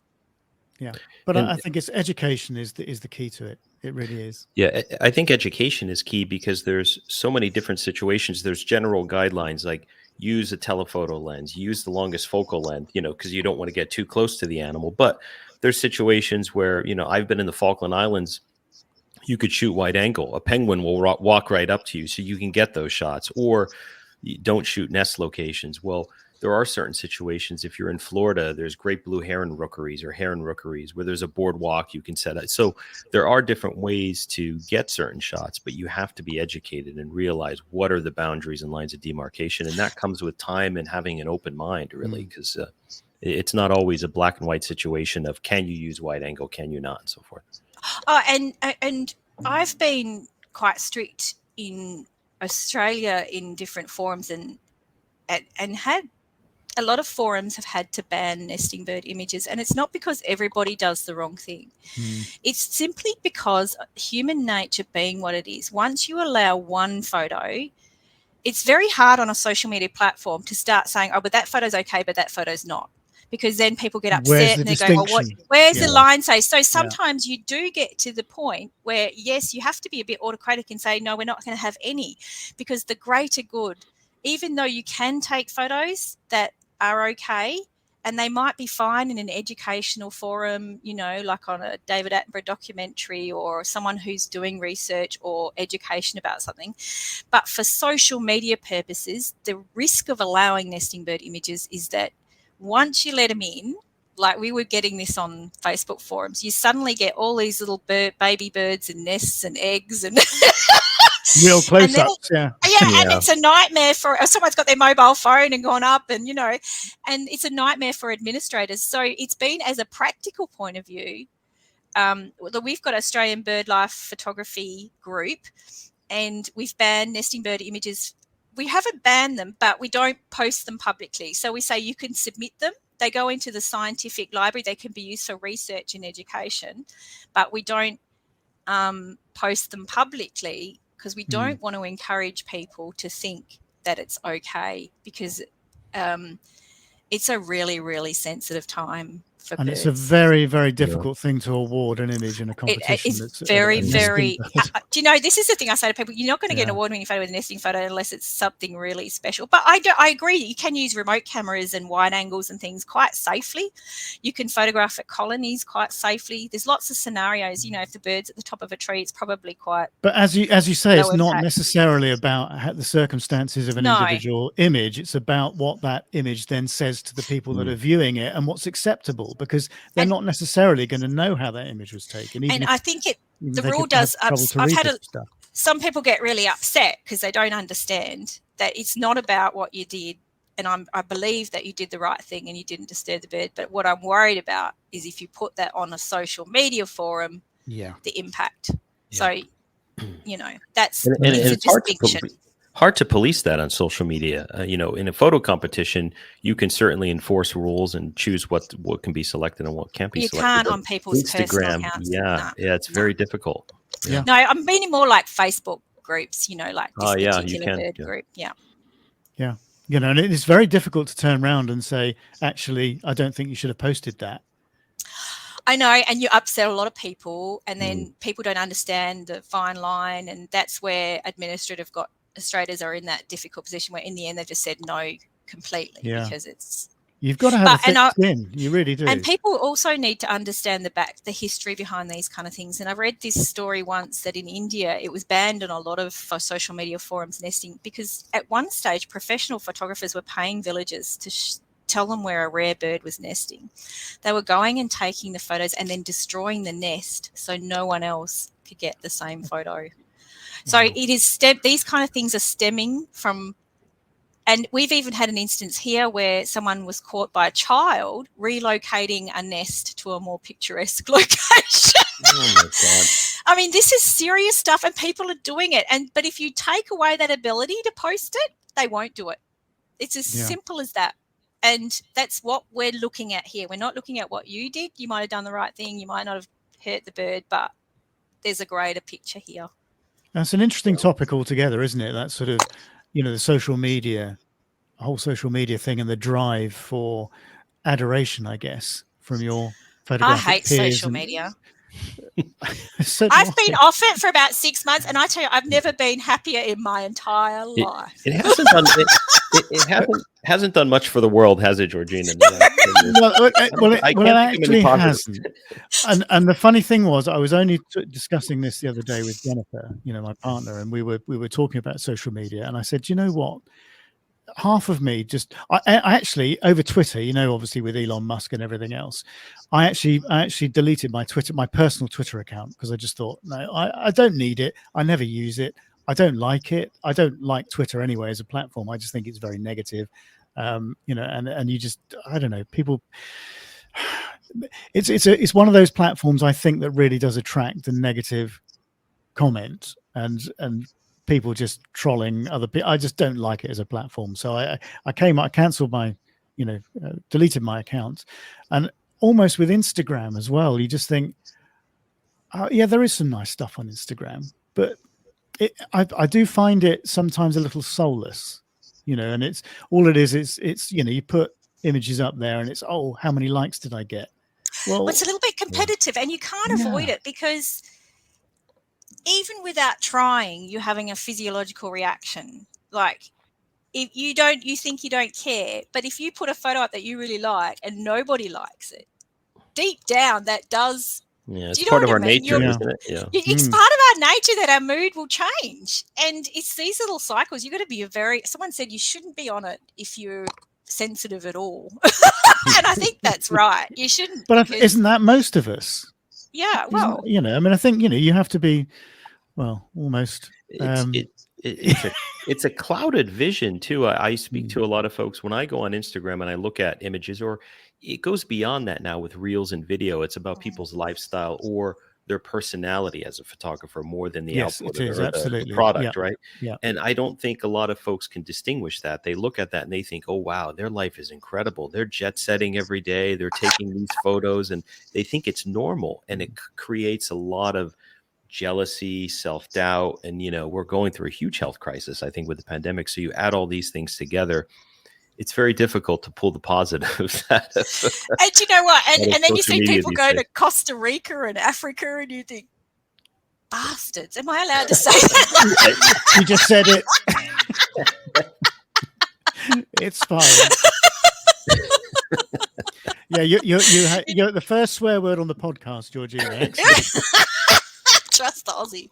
Yeah, but I think it's education is the key to it. It really is. Yeah, I think education is key, because there's so many different situations. There's general guidelines like use a telephoto lens, use the longest focal length, because you don't want to get too close to the animal. But there's situations where, I've been in the Falkland Islands. You could shoot wide angle. A penguin will walk right up to you, so you can get those shots. Or you don't shoot nest locations. Well, there are certain situations. If you're in Florida, there's great blue heron rookeries or heron rookeries where there's a boardwalk you can set up. So there are different ways to get certain shots, but you have to be educated and realize what are the boundaries and lines of demarcation. And that comes with time and having an open mind, really, because it's not always a black and white situation of can you use wide angle, can you not, and so forth. And I've been quite strict in Australia in different forums, and had a lot of forums have had to ban nesting bird images, and it's not because everybody does the wrong thing. It's simply because human nature being what it is. Once you allow one photo, it's very hard on a social media platform to start saying, but that photo's okay, but that photo's not. Because then people get upset and they're going, where's the line say? So sometimes you do get to the point where, yes, you have to be a bit autocratic and say, no, we're not going to have any, because the greater good, even though you can take photos that are okay, and they might be fine in an educational forum, like on a David Attenborough documentary or someone who's doing research or education about something. But for social media purposes, the risk of allowing nesting bird images is that once you let them in, like we were getting this on Facebook forums, you suddenly get all these little baby birds and nests and eggs and real close-ups. And it's a nightmare for someone's got their mobile phone and gone up, and and it's a nightmare for administrators. So it's been, as a practical point of view, we've got Australian BirdLife photography group, and we've banned nesting bird images. We haven't banned them, but we don't post them publicly. So we say you can submit them. They go into the scientific library. They can be used for research and education, but we don't post them publicly, because we don't want to encourage people to think that it's okay, because it's a really, really sensitive time for birds. It's a very, very difficult thing to award an image in a competition. It's very, very... do you know, this is the thing I say to people, you're not going to get an award-winning photo with a nesting photo unless it's something really special. But I agree, you can use remote cameras and wide angles and things quite safely. You can photograph at colonies quite safely. There's lots of scenarios. If the bird's at the top of a tree, it's probably quite... But as you say, it's not necessarily about the circumstances of an individual image. It's about what that image then says to the people that are viewing it and what's acceptable, because they're not necessarily going to know how that image was taken. And I think the rule does... I've had some people get really upset because they don't understand that it's not about what you did. And I believe that you did the right thing and you didn't disturb the bird. But what I'm worried about is if you put that on a social media forum, the impact. So, that's it's a distinction. Hard to police that on social media. In a photo competition, you can certainly enforce rules and choose what can be selected and what can't be selected. You can't on people's personal accounts. It's very difficult. Yeah. No, I'm meaning more like Facebook groups, like this particular bird group. Yeah. And it's very difficult to turn around and say, actually, I don't think you should have posted that. I know, and you upset a lot of people, and then people don't understand the fine line, and that's where administrators are in that difficult position where in the end they've just said no completely, because you've got to have a thick skin. You really do. And people also need to understand the history behind these kind of things. And I read this story once that in India it was banned on a lot of social media forums, nesting, because at one stage professional photographers were paying villagers tell them where a rare bird was nesting. They were going and taking the photos and then destroying the nest so no one else could get the same photo. So it is these kind of things are stemming from, and we've even had an instance here where someone was caught by a child relocating a nest to a more picturesque location. Oh my God. I mean, this is serious stuff and people are doing it. But if you take away that ability to post it, they won't do it. It's as simple as that. And that's what we're looking at here. We're not looking at what you did. You might have done the right thing. You might not have hurt the bird, but there's a greater picture here. That's an interesting topic altogether, isn't it? That sort of, the social media, whole social media thing, and the drive for adoration, I guess, from your photographic I hate peers social media. I've been off it for about 6 months, and I tell you, I've never been happier in my entire life. It hasn't done it hasn't done much for the world, has it, Georgina? It actually hasn't. And the funny thing was, I was only discussing this the other day with Jennifer, my partner, and we were talking about social media, and I said, you know what? Half of me I actually, over Twitter, obviously with Elon Musk and everything else, I actually deleted my personal Twitter account, because I just thought, no, I don't need it. I never use it. I don't like it. I don't like Twitter anyway as a platform. I just think it's very negative. And you just, I don't know, people, it's one of those platforms, I think, that really does attract the negative comment and people just trolling other people. I just don't like it as a platform. So I canceled my, deleted my account. And almost with Instagram as well, you just think, oh, yeah, there is some nice stuff on Instagram, but I do find it sometimes a little soulless, and it's you put images up there and it's, oh, how many likes did I get? Well, it's a little bit competitive, and you can't avoid it, because even without trying, you're having a physiological reaction. Like, if you think you don't care, but if you put a photo up that you really like and nobody likes it, deep down that does. Yeah, it's part of our nature, isn't it? Yeah. It's part of our nature that our mood will change. And it's these little cycles. You've got to be someone said you shouldn't be on it if you're sensitive at all. And I think that's right. You shouldn't. But isn't that most of us? Yeah, well. I think, you have to be, well, almost. It's a clouded vision too. I speak to a lot of folks when I go on Instagram and I look at images, or it goes beyond that now with reels and video. It's about people's lifestyle or their personality as a photographer more than the output or the product, right? Yeah. And I don't think a lot of folks can distinguish that. They look at that and they think, oh, wow, their life is incredible. They're jet setting every day. They're taking these photos and they think it's normal. And it creates a lot of jealousy, self-doubt, and we're going through a huge health crisis, I think, with the pandemic. So you add all these things together, it's very difficult to pull the positives out of. And you know what? And then you see people go to Costa Rica and Africa, and you think, bastards, am I allowed to say that? You just said it. It's fine. Yeah, you're the first swear word on the podcast, Georgina. Excellent. Trust the Aussie.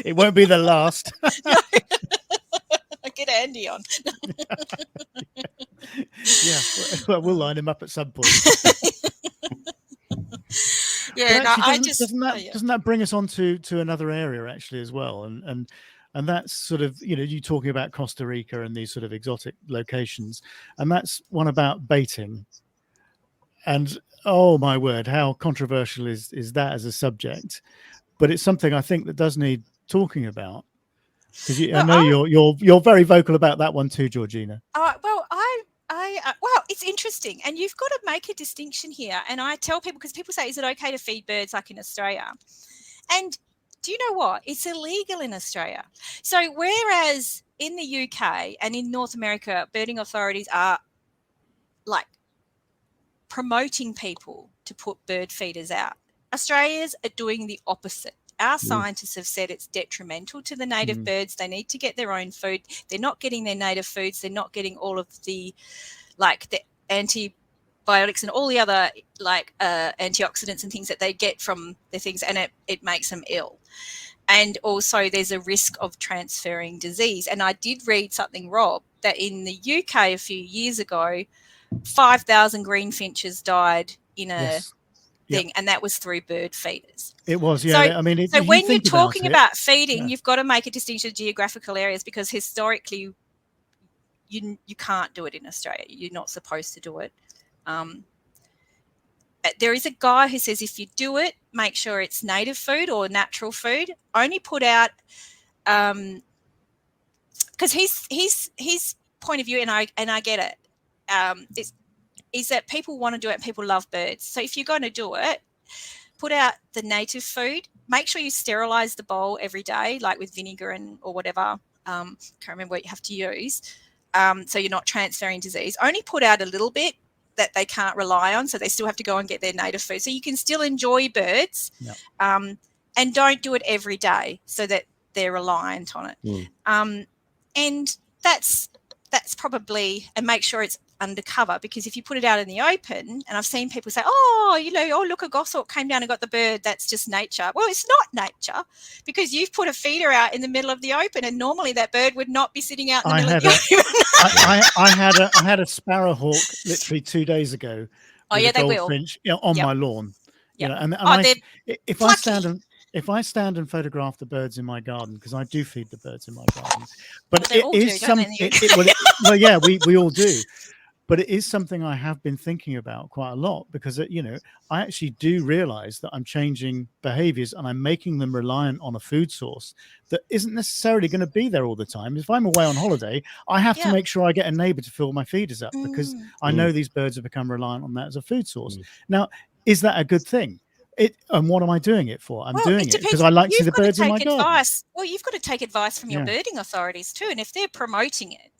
It won't be the last. Get Andy on. Yeah, well, we'll line him up at some point. Yeah, doesn't that bring us on to another area actually as well, and that's sort of, you talking about Costa Rica and these sort of exotic locations, and that's one about baiting. And oh my word, how controversial is that as a subject? But it's something I think that does need talking about, because I know you're very vocal about that one too, Georgina. Well, it's interesting, and you've got to make a distinction here. And I tell people, because people say, is it okay to feed birds like in Australia? And do you know what? It's illegal in Australia. So whereas in the UK and in North America, birding authorities are like promoting people to put bird feeders out, Australians are doing the opposite. Our scientists have said it's detrimental to the native birds. They need to get their own food. They're not getting their native foods. They're not getting all of the antibiotics and all the other antioxidants and things that they get from the things, and it makes them ill. And also there's a risk of transferring disease. And I did read something, Rob, that in the UK a few years ago, 5,000 greenfinches died in a Yes. Yep. thing, and that was through bird feeders. It was, yeah. So- I mean, So if you when you're think talking it, about feeding, yeah. you've got to make a distinction of geographical areas, because historically you can't do it in Australia. You're not supposed to do it. There is a guy who says if you do it, make sure it's native food or natural food. Only put out, because his point of view, and I get it, is that people want to do it and people love birds. So if you're going to do it, put out the native food. Make sure you sterilize the bowl every day, like with vinegar or whatever. Can't remember what you have to use. So you're not transferring disease. Only put out a little bit that they can't rely on, so they still have to go and get their native food. So you can still enjoy birds, Yep. And don't do it every day so that they're reliant on it. And that's probably, and make sure it's undercover, because if you put it out in the open, and I've seen people say, oh, look, a goshawk came down and got the bird, that's just nature. Well, it's not nature, because you've put a feeder out in the middle of the open, and normally that bird would not be sitting out in the middle of the open. I had a sparrowhawk literally 2 days ago. Oh, with yeah, a they will. goldfinch, on Yep. my lawn. Yep. And if plucky. I stand and photograph the birds in my garden, because I do feed the birds in my garden, but Well, they it all is do, don't they? well, yeah, we all do. But it is something I have been thinking about quite a lot, because, I actually do realize that I'm changing behaviors and I'm making them reliant on a food source that isn't necessarily going to be there all the time. If I'm away on holiday, I have to Yeah. make sure I get a neighbor to fill my feeders up, because I Mm. know these birds have become reliant on that as a food source. Now, is that a good thing? And what am I doing it for? I'm doing it because I like to see the birds in my garden. Well, you've got to take advice from your Yeah. birding authorities too. And if they're promoting it,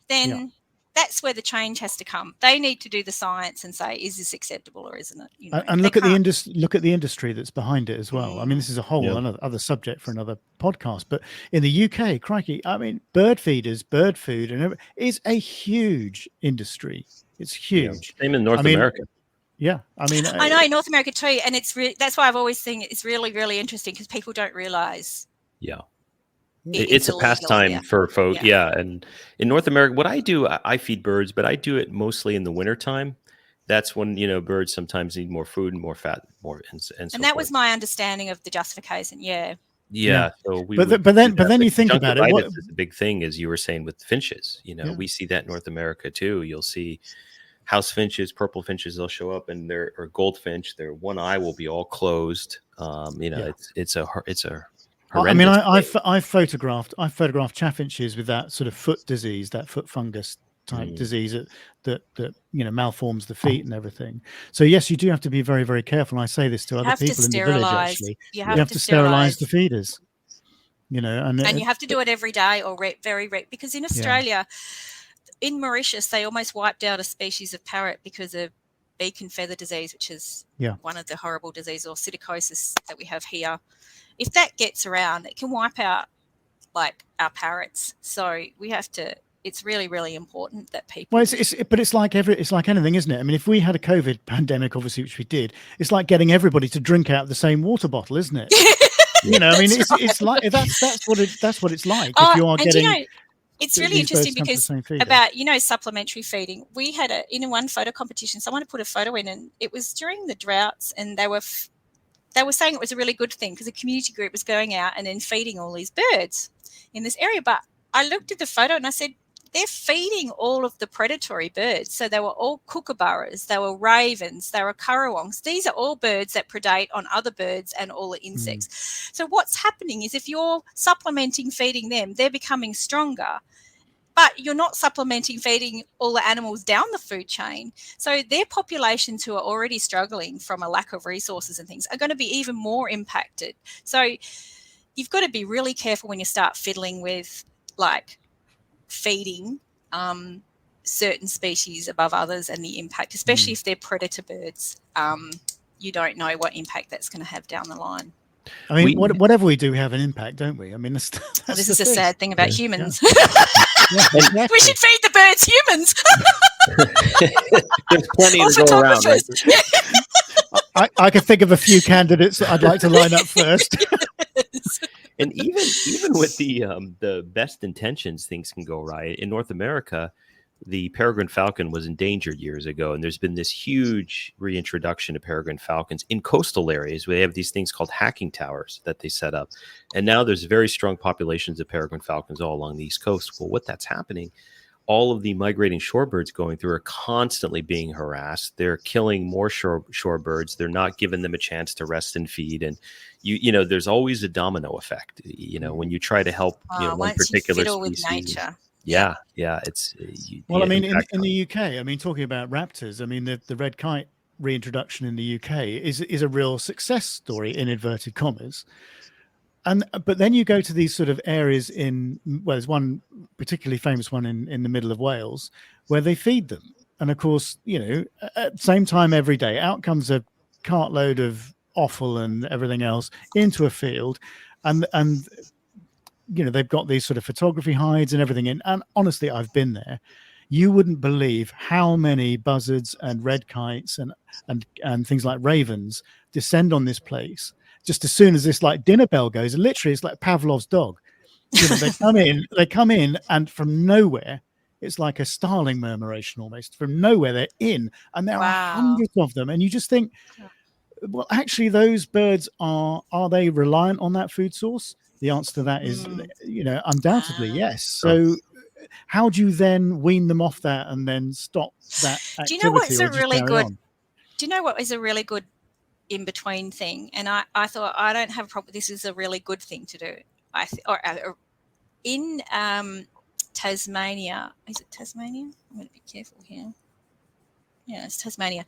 then that's where the change has to come. They need to do the science and say, is this acceptable or isn't it? And look at the industry that's behind it as well. I mean, this is a whole other subject for another podcast. But in the UK, crikey, I mean, bird feeders, bird food, and everything is a huge industry. It's huge. Same in North America. Yeah, I mean, I know in North America too, and that's why I've always think it's really, really interesting, because people don't realize. Yeah. It's a illegal, pastime for folks. Yeah. And in North America, what I do, I feed birds, but I do it mostly in the wintertime. That's when, birds sometimes need more food and more fat, and so And that forth. was my understanding of the justification. Yeah. Yeah. So but then you think about it. What is a big thing, as you were saying, with finches. We see that in North America too. You'll see house finches, purple finches. They'll show up, and or goldfinch. Their one eye will be all closed. It's a I mean, I photographed chaffinches with that sort of foot disease, that foot fungus type disease that malforms the feet and everything. So yes, you do have to be very, very careful. And I say this to other people in the village. Actually, you have to sterilize the feeders. And you have to do it every day or because in Australia, in Mauritius, they almost wiped out a species of parrot because of beak and feather disease, which is one of the horrible diseases, or psittacosis that we have here. If that gets around, it can wipe out like our parrots. So we have to. It's really, really important that people. Well, it's like anything, isn't it? I mean, if we had a COVID pandemic, obviously, which we did, it's like getting everybody to drink out of the same water bottle, isn't it? I mean, it's like that's what it's like. If you are getting. It's really interesting because about supplementary feeding. We had in one photo competition, someone had put a photo in, and it was during the droughts, and they were saying it was a really good thing because a community group was going out and then feeding all these birds in this area. But I looked at the photo and I said, they're feeding all of the predatory birds. So they were all kookaburras, they were ravens, they were currawongs. These are all birds that predate on other birds and all the insects. So what's happening is if you're supplementing feeding them, they're becoming stronger. But you're not supplementing feeding all the animals down the food chain. So their populations who are already struggling from a lack of resources and things are going to be even more impacted. So you've got to be really careful when you start fiddling with like feeding certain species above others and the impact, especially if they're predator birds. You don't know what impact that's going to have down the line. I mean, whatever we do, we have an impact, don't we? I mean, this is the sad thing about humans. Yeah, exactly. We should feed the birds humans. There's plenty to go around. Right? I can think of a few candidates that I'd like to line up first. And even with the best intentions, things can go right. In North America, the peregrine falcon was endangered years ago, and there's been this huge reintroduction of peregrine falcons in coastal areas where they have these things called hacking towers that they set up. And now there's very strong populations of peregrine falcons all along the East Coast. Well, what that's happening, all of the migrating shorebirds going through are constantly being harassed. They're killing more shorebirds. They're not giving them a chance to rest and feed. And you know, there's always a domino effect. You know, when you try to help, one once particular you fiddle with species. nature. Yeah, it's. Well, I mean, in the UK, I mean, talking about raptors, I mean, the red kite reintroduction in the UK is a real success story in inverted commas. But then you go to these sort of areas there's one particularly famous one in the middle of Wales where they feed them. And of course, you know, at the same time every day, out comes a cartload of offal and everything else into a field. And you know, they've got these sort of photography hides and everything in. And honestly, I've been there. You wouldn't believe how many buzzards and red kites and things like ravens descend on this place just as soon as this like dinner bell goes. And literally, it's like Pavlov's dog. You know, they come in, and from nowhere, it's like a starling murmuration almost. From nowhere, they're in, and there are hundreds of them. And you just think, well, actually, those birds are they reliant on that food source? The answer to that is, you know, undoubtedly yes. So how do you then wean them off that and then stop that activity? Do you know what's a really good? Do you know what is a really good in between thing? And I thought, I don't have a problem. This is a really good thing to do. In Tasmania, is it Tasmania? I'm going to be careful here. Yeah, it's Tasmania.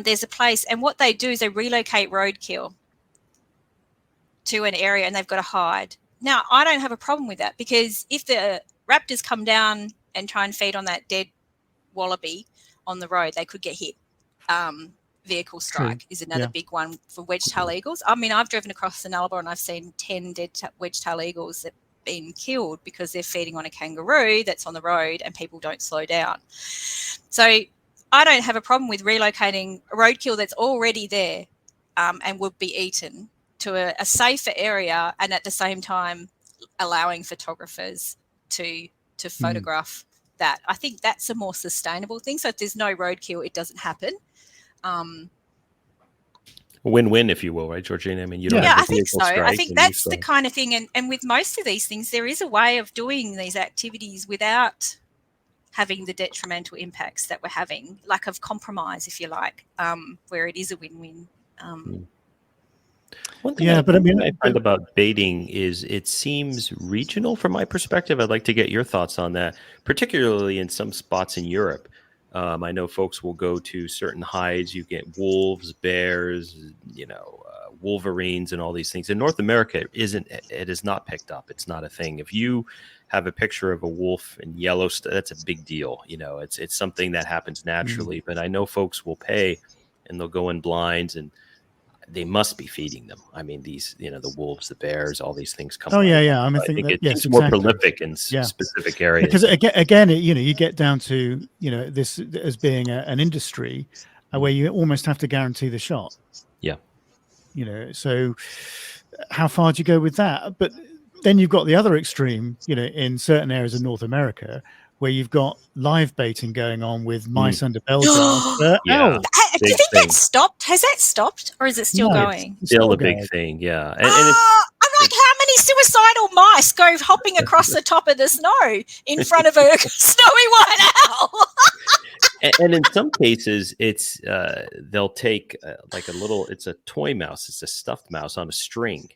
There's a place, and what they do is they relocate roadkill to an area, and they've got to hide. Now, I don't have a problem with that, because if the raptors come down and try and feed on that dead wallaby on the road, they could get hit. Vehicle strike is another big one for wedge-tail eagles. I mean, I've driven across the Nullarbor and I've seen 10 dead wedge-tail eagles that have been killed because they're feeding on a kangaroo that's on the road and people don't slow down. So I don't have a problem with relocating a roadkill that's already there and would be eaten to a safer area, and at the same time allowing photographers to photograph that. I think that's a more sustainable thing. So if there's no roadkill, it doesn't happen. Win-win, if you will, right, Georgina? I mean, you don't have I think so. I think that's the kind of thing. And with most of these things, there is a way of doing these activities without having the detrimental impacts that we're having, lack of compromise, if you like, where it is a win-win. One thing I find about baiting is it seems regional from my perspective. I'd like to get your thoughts on that, particularly in some spots in Europe. I know folks will go to certain hides. You get wolves, bears, wolverines, and all these things. In North America, it is not picked up. It's not a thing. If you have a picture of a wolf in Yellowstone, that's a big deal. You know, it's something that happens naturally. But I know folks will pay, and they'll go in blinds, and they must be feeding them. I mean, these, the wolves, the bears, all these things come. Oh, yeah. I mean, I think that, it's more prolific in specific areas. Because again, you get down to, this as being an industry where you almost have to guarantee the shot. Yeah. So how far do you go with that? But then you've got the other extreme, in certain areas of North America, where you've got live baiting going on with mice under bell jars. Do you think that's stopped? Has that stopped, or is it still going? It's still a big thing, yeah. And I'm like, how many suicidal mice go hopping across the top of the snow in front of a snowy white owl? And in some cases, it's they'll take like it's a toy mouse, it's a stuffed mouse on a string.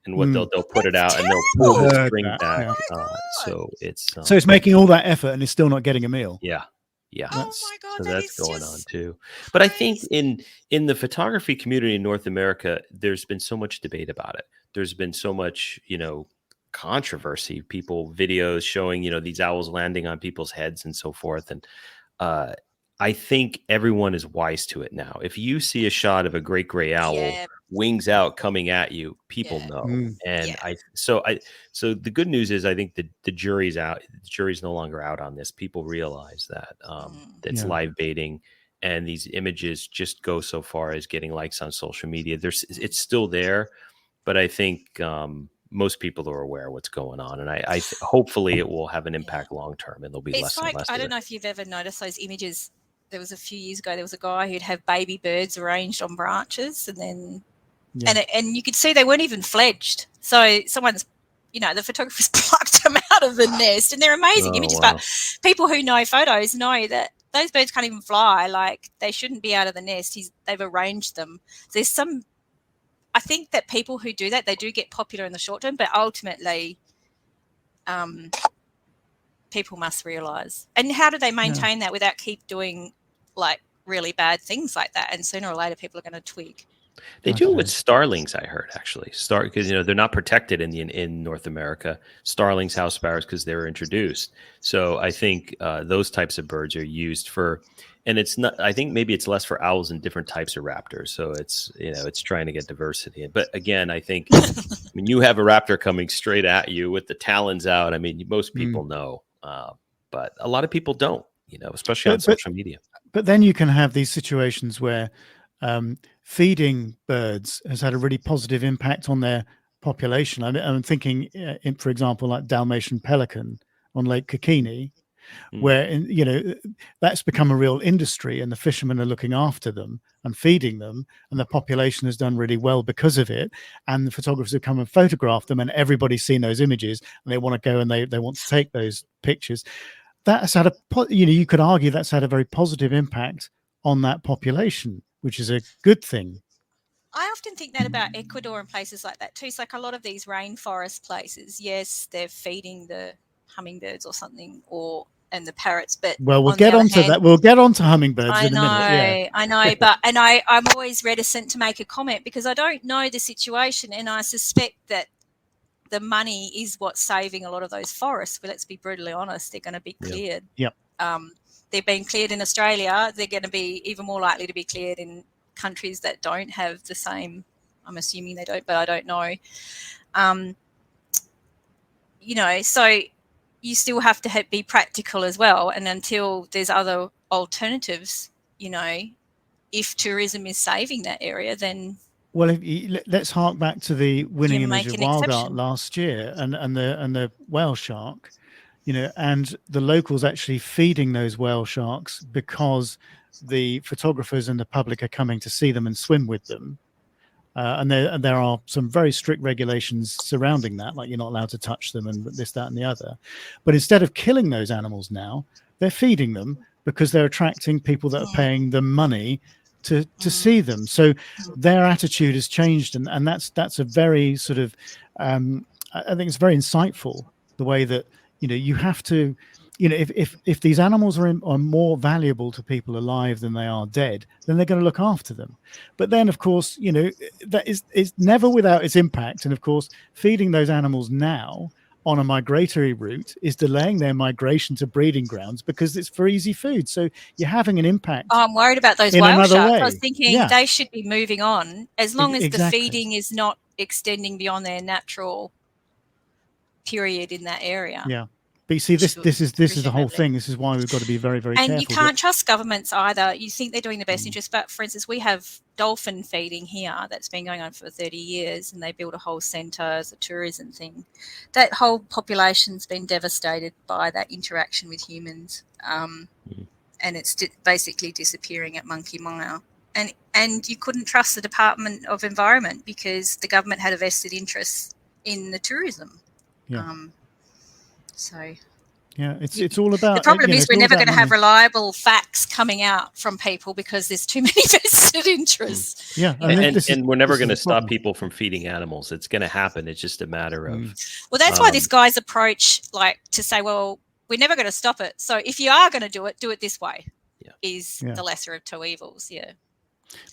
And what they'll put it out, and they'll pull the string back. So it's making all that effort and it's still not getting a meal. Yeah. Oh my God, so that's going on too. But crazy. I think in the photography community in North America, there's been so much debate about it. There's been so much, controversy. Videos showing these owls landing on people's heads and so forth. And I think everyone is wise to it now. If you see a shot of a great gray owl, wings out coming at you, people know. And so the good news is I think the jury's out. The jury's no longer out on this. People realize that it's live baiting, and these images just go so far as getting likes on social media. It's still there, but I think most people are aware of what's going on, and hopefully it will have an impact long term, and there'll be It's less like, and less. I of don't it. know if you've ever noticed those images. There was a few years ago, there was a guy who'd have baby birds arranged on branches, and then and you could see they weren't even fledged. So someone's, the photographer's plucked them out of the nest, and they're amazing images. Wow. But people who know photos know that those birds can't even fly. Like, they shouldn't be out of the nest. They've arranged them. I think that people who do that, they do get popular in the short term, but ultimately, people must realise. And how do they maintain that without keep doing like really bad things like that? And sooner or later, people are going to twig. They do it with starlings, I heard, actually. Because they're not protected in North America. Starlings, house sparrows, because they're introduced. So I think those types of birds are used for, and it's not. I think maybe it's less for owls and different types of raptors. So it's trying to get diversity. But again, I think when you have a raptor coming straight at you with the talons out, I mean, most people know, but a lot of people don't. Especially on social media. But then you can have these situations where feeding birds has had a really positive impact on their population. I'm thinking, for example, like Dalmatian pelican on Lake Kokini, where that's become a real industry, and the fishermen are looking after them and feeding them, and the population has done really well because of it. And the photographers have come and photographed them, and everybody's seen those images, and they want to go and they want to take those pictures. That's had you could argue that's had a very positive impact on that population, which is a good thing. I often think that about Ecuador and places like that too. It's like a lot of these rainforest places, yes, they're feeding the hummingbirds or something, and the parrots, but we'll get onto that. We'll get onto hummingbirds in a minute. I know, but I'm always reticent to make a comment because I don't know the situation, and I suspect that the money is what's saving a lot of those forests. But let's be brutally honest, they're going to be cleared. Yep. They've been cleared in Australia. They're going to be even more likely to be cleared in countries that don't have the same. I'm assuming they don't, but I don't know. So you still have to be practical as well. And until there's other alternatives, if tourism is saving that area, then. Well, let's hark back to the winning image of Wild Art last year and the whale shark, and the locals actually feeding those whale sharks because the photographers and the public are coming to see them and swim with them. And there are some very strict regulations surrounding that, like you're not allowed to touch them and this, that, and the other. But instead of killing those animals now, they're feeding them because they're attracting people that are paying them money to see them. So their attitude has changed, and that's a very sort of I think it's very insightful, the way that you have to if these animals are more valuable to people alive than they are dead, then they're going to look after them. But then of course that is never without its impact, and of course feeding those animals now on a migratory route is delaying their migration to breeding grounds because it's for easy food. So you're having an impact. Oh, I'm worried about those whale sharks. I was thinking they should be moving on as long as the feeding is not extending beyond their natural period in that area. Yeah. But you see, this is the whole thing. This is why we've got to be very, very careful. And you can't trust governments either. You think they're doing the best interest, but for instance, we have dolphin feeding here that's been going on for 30 years, and they built a whole centre as a tourism thing. That whole population's been devastated by that interaction with humans, and it's basically disappearing at Monkey Mile. And you couldn't trust the Department of Environment because the government had a vested interest in the tourism. Yeah. So yeah, it's all about. The problem is we're never going to have reliable facts coming out from people because there's too many vested interests. Yeah, and we're never going to stop people from feeding animals. It's going to happen. It's just a matter of. Well, that's why this guy's approach, like to say, well, we're never going to stop it. So if you are going to do it this way. Is the lesser of two evils. Yeah.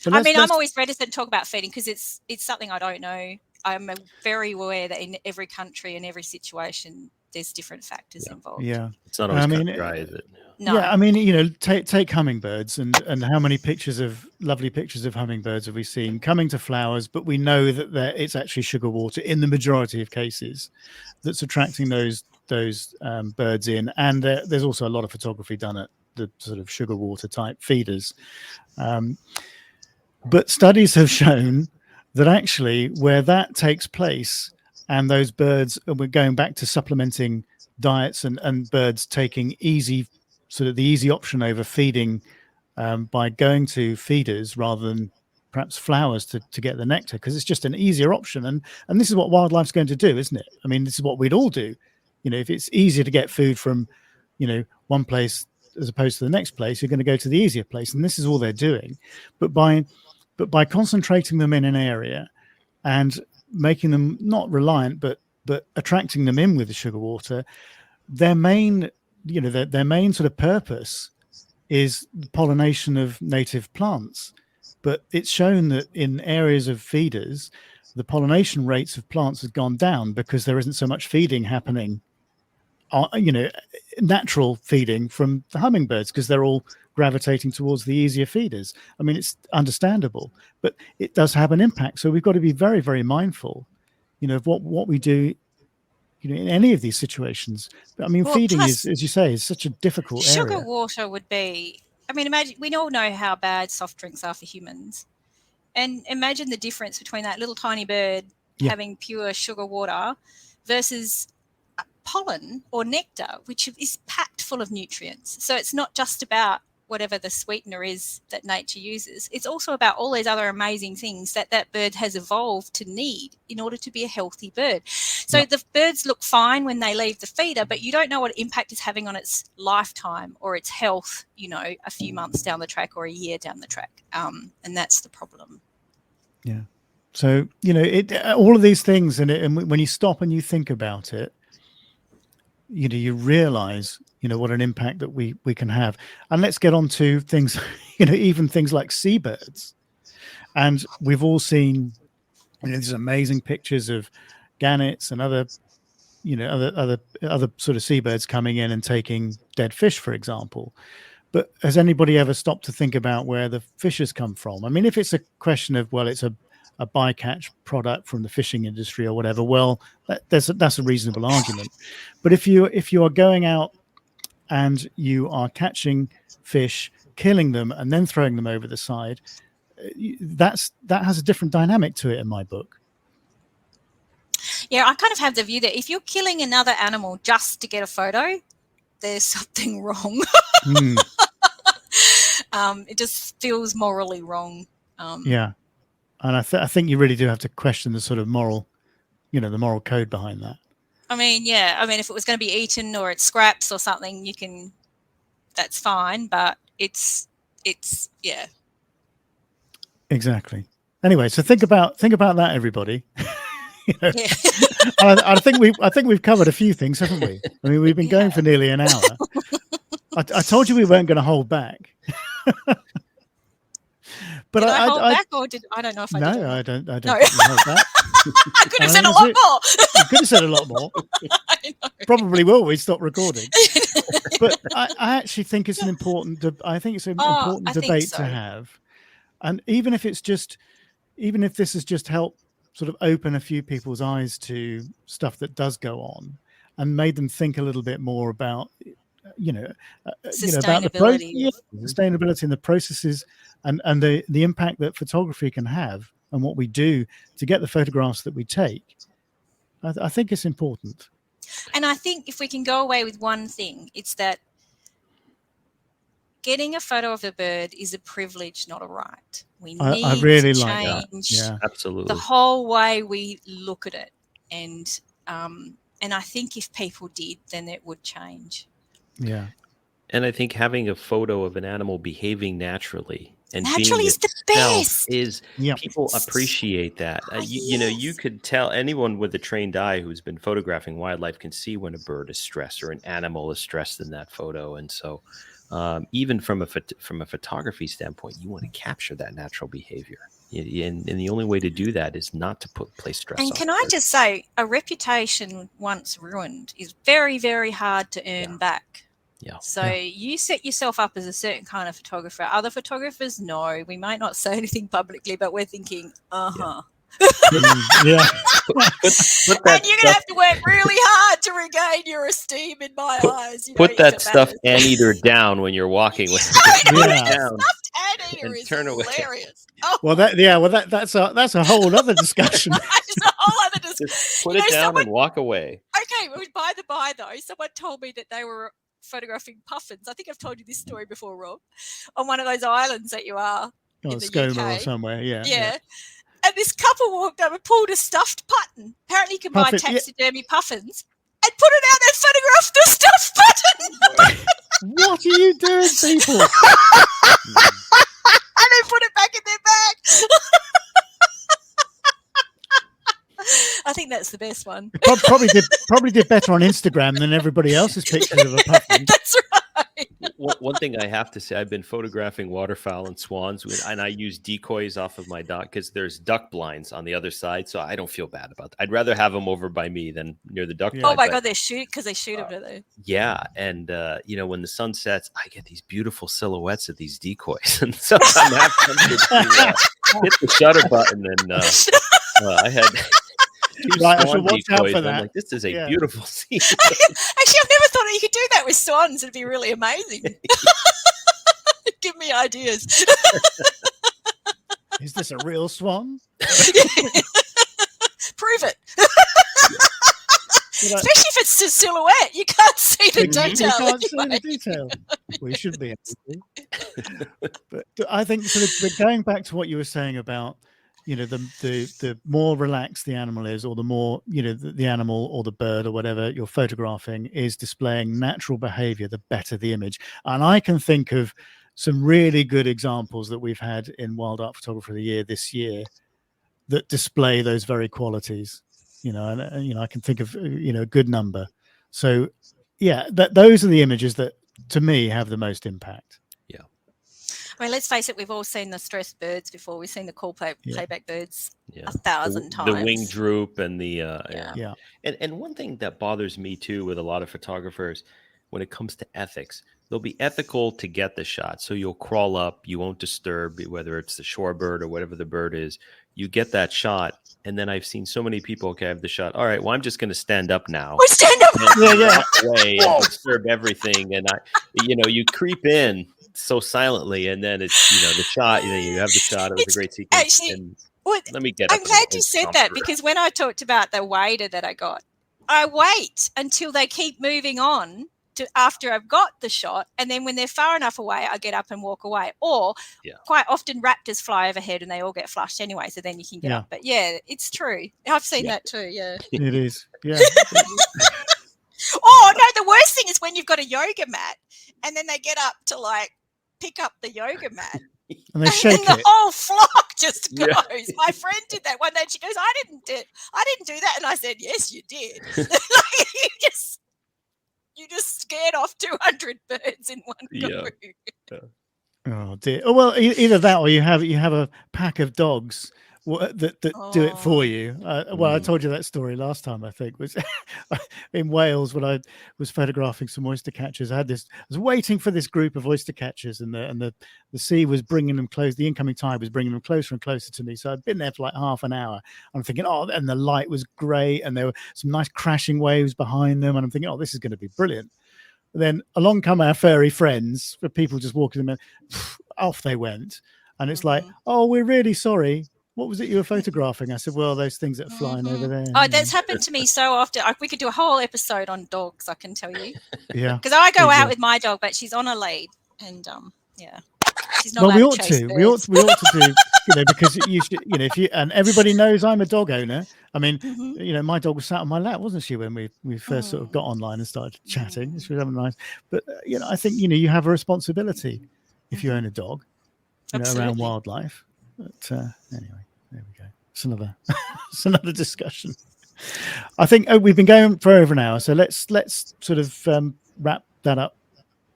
I mean, I'm always reticent to talk about feeding because it's something I don't know. I'm very aware that in every country and every situation, there's different factors involved. Yeah, it's not always cut dry, is it? No. Yeah, I mean, take hummingbirds and how many lovely pictures of hummingbirds have we seen coming to flowers, but we know that it's actually sugar water in the majority of cases that's attracting those birds in, and there's also a lot of photography done at the sort of sugar water type feeders. But studies have shown that actually where that takes place, and those birds, we're going back to supplementing diets and birds taking the easy option over feeding by going to feeders rather than perhaps flowers to get the nectar, because it's just an easier option. And this is what wildlife's going to do, isn't it? I mean, this is what we'd all do. If it's easier to get food from, one place as opposed to the next place, you're going to go to the easier place. And this is all they're doing. But by concentrating them in an area and making them not reliant, but attracting them in with the sugar water, their main sort of purpose is pollination of native plants. But it's shown that in areas of feeders, the pollination rates of plants have gone down because there isn't so much feeding happening, natural feeding from the hummingbirds, because they're all gravitating towards the easier feeders. I mean, it's understandable, but it does have an impact. So we've got to be very, very mindful, of what we do, in any of these situations. I mean, feeding is, as you say, is such a difficult area. Sugar water would be, imagine, we all know how bad soft drinks are for humans. And imagine the difference between that little tiny bird having pure sugar water versus pollen or nectar, which is packed full of nutrients. So it's not just about whatever the sweetener is that nature uses. It's also about all these other amazing things that bird has evolved to need in order to be a healthy bird. So the birds look fine when they leave the feeder, but you don't know what impact it's having on its lifetime or its health, a few months down the track or a year down the track. And that's the problem. Yeah. So, all of these things, and when you stop and you think about it, you realize, what an impact that we can have. And let's get on to things, even things like seabirds. And we've all seen, these amazing pictures of gannets and other sort of seabirds coming in and taking dead fish, for example. But has anybody ever stopped to think about where the fishes come from? I mean, if it's a question of, well, it's a bycatch product from the fishing industry or whatever, well, that's a reasonable argument. But if you are going out and you are catching fish, killing them, and then throwing them over the side, that has a different dynamic to it in my book. Yeah, I kind of have the view that if you're killing another animal just to get a photo, there's something wrong. It just feels morally wrong. Yeah. And I think you really do have to question the sort of moral, the moral code behind that. If it was going to be eaten or it's scraps or something, that's fine. But it's yeah. Exactly. Anyway, so think about that, everybody. I think we've covered a few things, haven't we? I mean, we've been going for nearly an hour. I told you we weren't going to hold back. But did I hold back, or I don't know if I did. No, I don't think you held back. I could have said a lot more. You could have said a lot more. I know. Probably will. We stop recording. But I actually think it's an important. Important debate to have, and even if this has just helped sort of open a few people's eyes to stuff that does go on, and made them think a little bit more about, about the sustainability and the processes and the impact that photography can have and what we do to get the photographs that we take. I think it's important. And I think if we can go away with one thing, it's that getting a photo of a bird is a privilege, not a right. We need I really to like that. change Yeah. Absolutely. the whole way we look at it. And I think if people did, then it would change. Yeah. And I think having a photo of an animal behaving naturally and Naturally being is the itself best. is people appreciate that. You could tell anyone with a trained eye who's been photographing wildlife can see when a bird is stressed or an animal is stressed in that photo. And so even from a photography standpoint, you want to capture that natural behavior. And the only way to do that is not to place stress on And can I just say, a reputation once ruined is very, very hard to earn back. Yeah. So you set yourself up as a certain kind of photographer. Other photographers, no, we might not say anything publicly, but we're thinking, Yeah. Put that and you're going to have to work really hard to regain your esteem in my eyes. Put that stuffed anteater down when you're walking with it. Yeah. Stuffed anteater is turn away. hilarious. Oh, Well, that's a whole other discussion. it's a whole other discussion. Just put You it know, down someone- and walk away. Okay, well, by the by, though, someone told me that they were photographing puffins. I think I've told you this story before, Rob, on one of those islands that you are Or in the Skomer or UK. somewhere. Yeah. Yeah. And this couple walked up and pulled a stuffed puffin. Apparently, you can buy Puffin, yeah. taxidermy puffins, and put it out and photographed the stuffed puffin. What are you doing, people? And they put it back in their bag. I think that's the best one. Probably did better on Instagram than everybody else's pictures of a puffin. That's right. One thing I have to say, I've been photographing waterfowl and swans, and I use decoys off of my dock because there's duck blinds on the other side, so I don't feel bad about that. I'd rather have them over by me than near the duck Yeah. Oh blind. my but- God, they shoot because they shoot them, don't they? Yeah, and when the sun sets, I get these beautiful silhouettes of these decoys, and so I'm half tempted to hit the shutter button. And I had two Right, I swan should watch out decoys. for And I'm that. like, this is a Yeah. beautiful scene. Actually, I've never thought that you could do that with swans. It'd be really amazing. Give me ideas. Is this a real swan? Prove it. Did I- Especially if it's a silhouette. You can't see the We detail. can't see anyway. the detail. We should be able to. But I think sort of but going back to what you were saying about, the more relaxed the animal is, or the more, the animal or the bird or whatever you're photographing is displaying natural behavior, the better the image. And I can think of some really good examples that we've had in Wild Art Photographer of the Year this year that display those very qualities. I can think of a good number. So yeah, those are the images that to me have the most impact. I mean, let's face it, we've all seen the stressed birds before. We've seen the cool playback birds Yeah. 1,000 times. The wing droop and the Yeah. And one thing that bothers me too with a lot of photographers when it comes to ethics, they'll be ethical to get the shot. So you'll crawl up, you won't disturb, whether it's the shorebird or whatever the bird is. You get that shot, and then I've seen so many people. Okay, I have the shot. All right, well, I'm just going to stand up now. We stand up. And Yeah. walk away and disturb everything. And you creep in so silently, and then it's the shot. You have the shot. It was It's a great sequence. actually- and Well, let me get. I'm up glad and you said stomp that, through. because when I talked about the waiter that I got, I wait until they keep moving on to after I've got the shot, and then when they're far enough away, I get up and walk away. Or quite often raptors fly overhead and they all get flushed anyway, so then you can get up. But yeah, it's true. I've seen that too. Yeah. It is. Yeah. Oh no, the worst thing is when you've got a yoga mat and then they get up to like pick up the yoga mat. And they shake and the it. whole flock just goes. Yeah. My friend did that one day. And she goes, I didn't do that. And I said, yes, you did. you just scared off 200 birds in one go. Yeah. Oh dear. Oh, well, either that or you have a pack of dogs that do it for you. Well, I told you that story last time. I think was in Wales when I was photographing some oyster catchers. I was waiting for this group of oyster catchers, and the sea was bringing them close. The incoming tide was bringing them closer and closer to me. So I'd been there for like half an hour. I'm thinking, and the light was great, and there were some nice crashing waves behind them, and I'm thinking, this is going to be brilliant. Then along come our furry friends, for people just walking them, and off they went. And it's like, we're really sorry. What was it you were photographing? I said, well, those things that are flying over there. Oh, that's happened to me so often. We could do a whole episode on dogs, I can tell you. Yeah. Because I go out Yeah. with my dog, but she's on a lead. And she's not Well, we allowed ought chase to. birds. We ought to do, because you should, if you, and everybody knows I'm a dog owner. I mean, Mhm. my dog was sat on my lap, wasn't she, when we first sort of got online and started chatting? She was having nice. But, I think, you have a responsibility if you own a dog, around Absolutely. wildlife. But anyway, there we go. It's another discussion. I think we've been going for over an hour, so let's sort of wrap that up.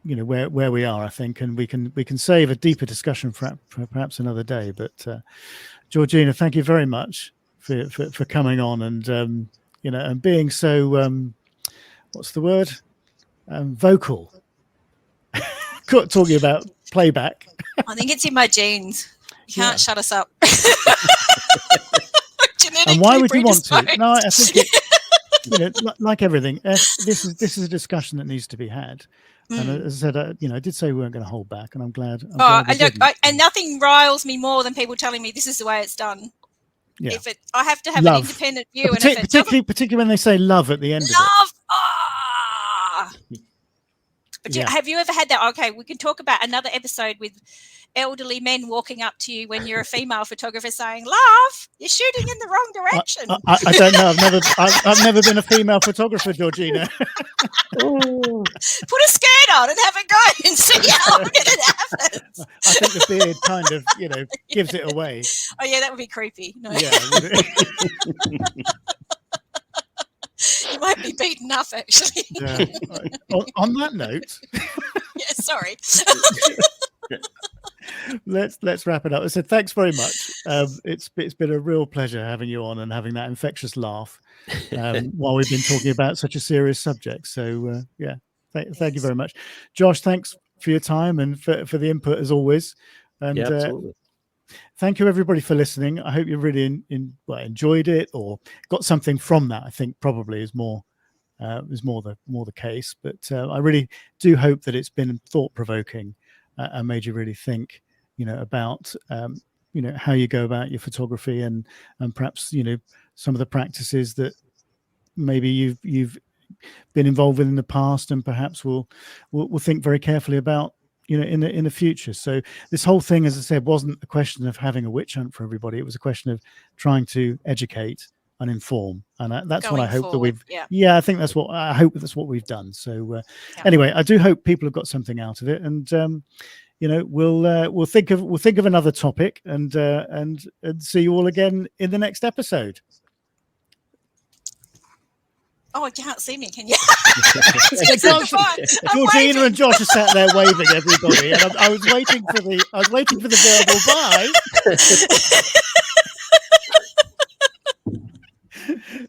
Where we are, I think, and we can save a deeper discussion for perhaps another day. But Georgina, thank you very much for coming on and and being so what's the word, vocal, talking about playback. I think it's in my genes. You can't shut us up. And why would you want to? Predisposed. No, I think like everything, this is a discussion that needs to be had. And as I said, I did say we weren't going to hold back, and I'm glad. And nothing riles me more than people telling me this is the way it's done. Yeah. If I have to have Love. an independent view, and if it particularly when they say love at the end of it. love, But Yeah. have you ever had that? Okay, we can talk about another episode with elderly men walking up to you when you're a female photographer saying, "Love, you're shooting in the wrong direction." I don't know. I've never been a female photographer, Georgina. Put a skirt on and have a go and see how it happens. I think the beard kind of, gives it away. Oh yeah, that would be creepy. No. Yeah. You might be beaten up, actually. On that note, Yeah, sorry. let's wrap it up. So thanks very much. It's been a real pleasure having you on and having that infectious laugh while we've been talking about such a serious subject. So thank you very much, Josh. Thanks for your time and for the input as always. And Yeah, absolutely. thank you everybody for listening. I hope you really enjoyed it or got something from that. I think probably is more the case. But I really do hope that it's been thought-provoking and made you really think, about how you go about your photography and perhaps some of the practices that maybe you've been involved with in the past, and perhaps we'll think very carefully about in the future. So this whole thing, as I said, wasn't a question of having a witch hunt for everybody. It was a question of trying to educate and inform, and that's what I hope that we've. Yeah, I think that's what I hope that's what we've done. So anyway, I do hope people have got something out of it, and we'll think of another topic and see you all again in the next episode. Oh, you can't see me, can you? Georgina and Josh are sat there waving everybody, and I was waiting for the verbal bye.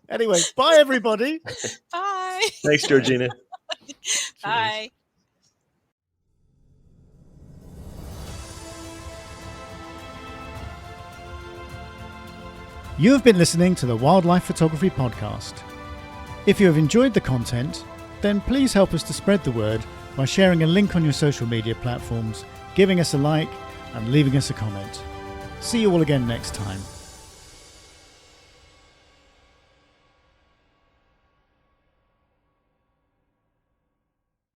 Anyway, bye everybody. Bye. Thanks, Georgina. Bye. You have been listening to the Wildlife Photography Podcast. If you have enjoyed the content, then please help us to spread the word by sharing a link on your social media platforms, giving us a like, and leaving us a comment. See you all again next time.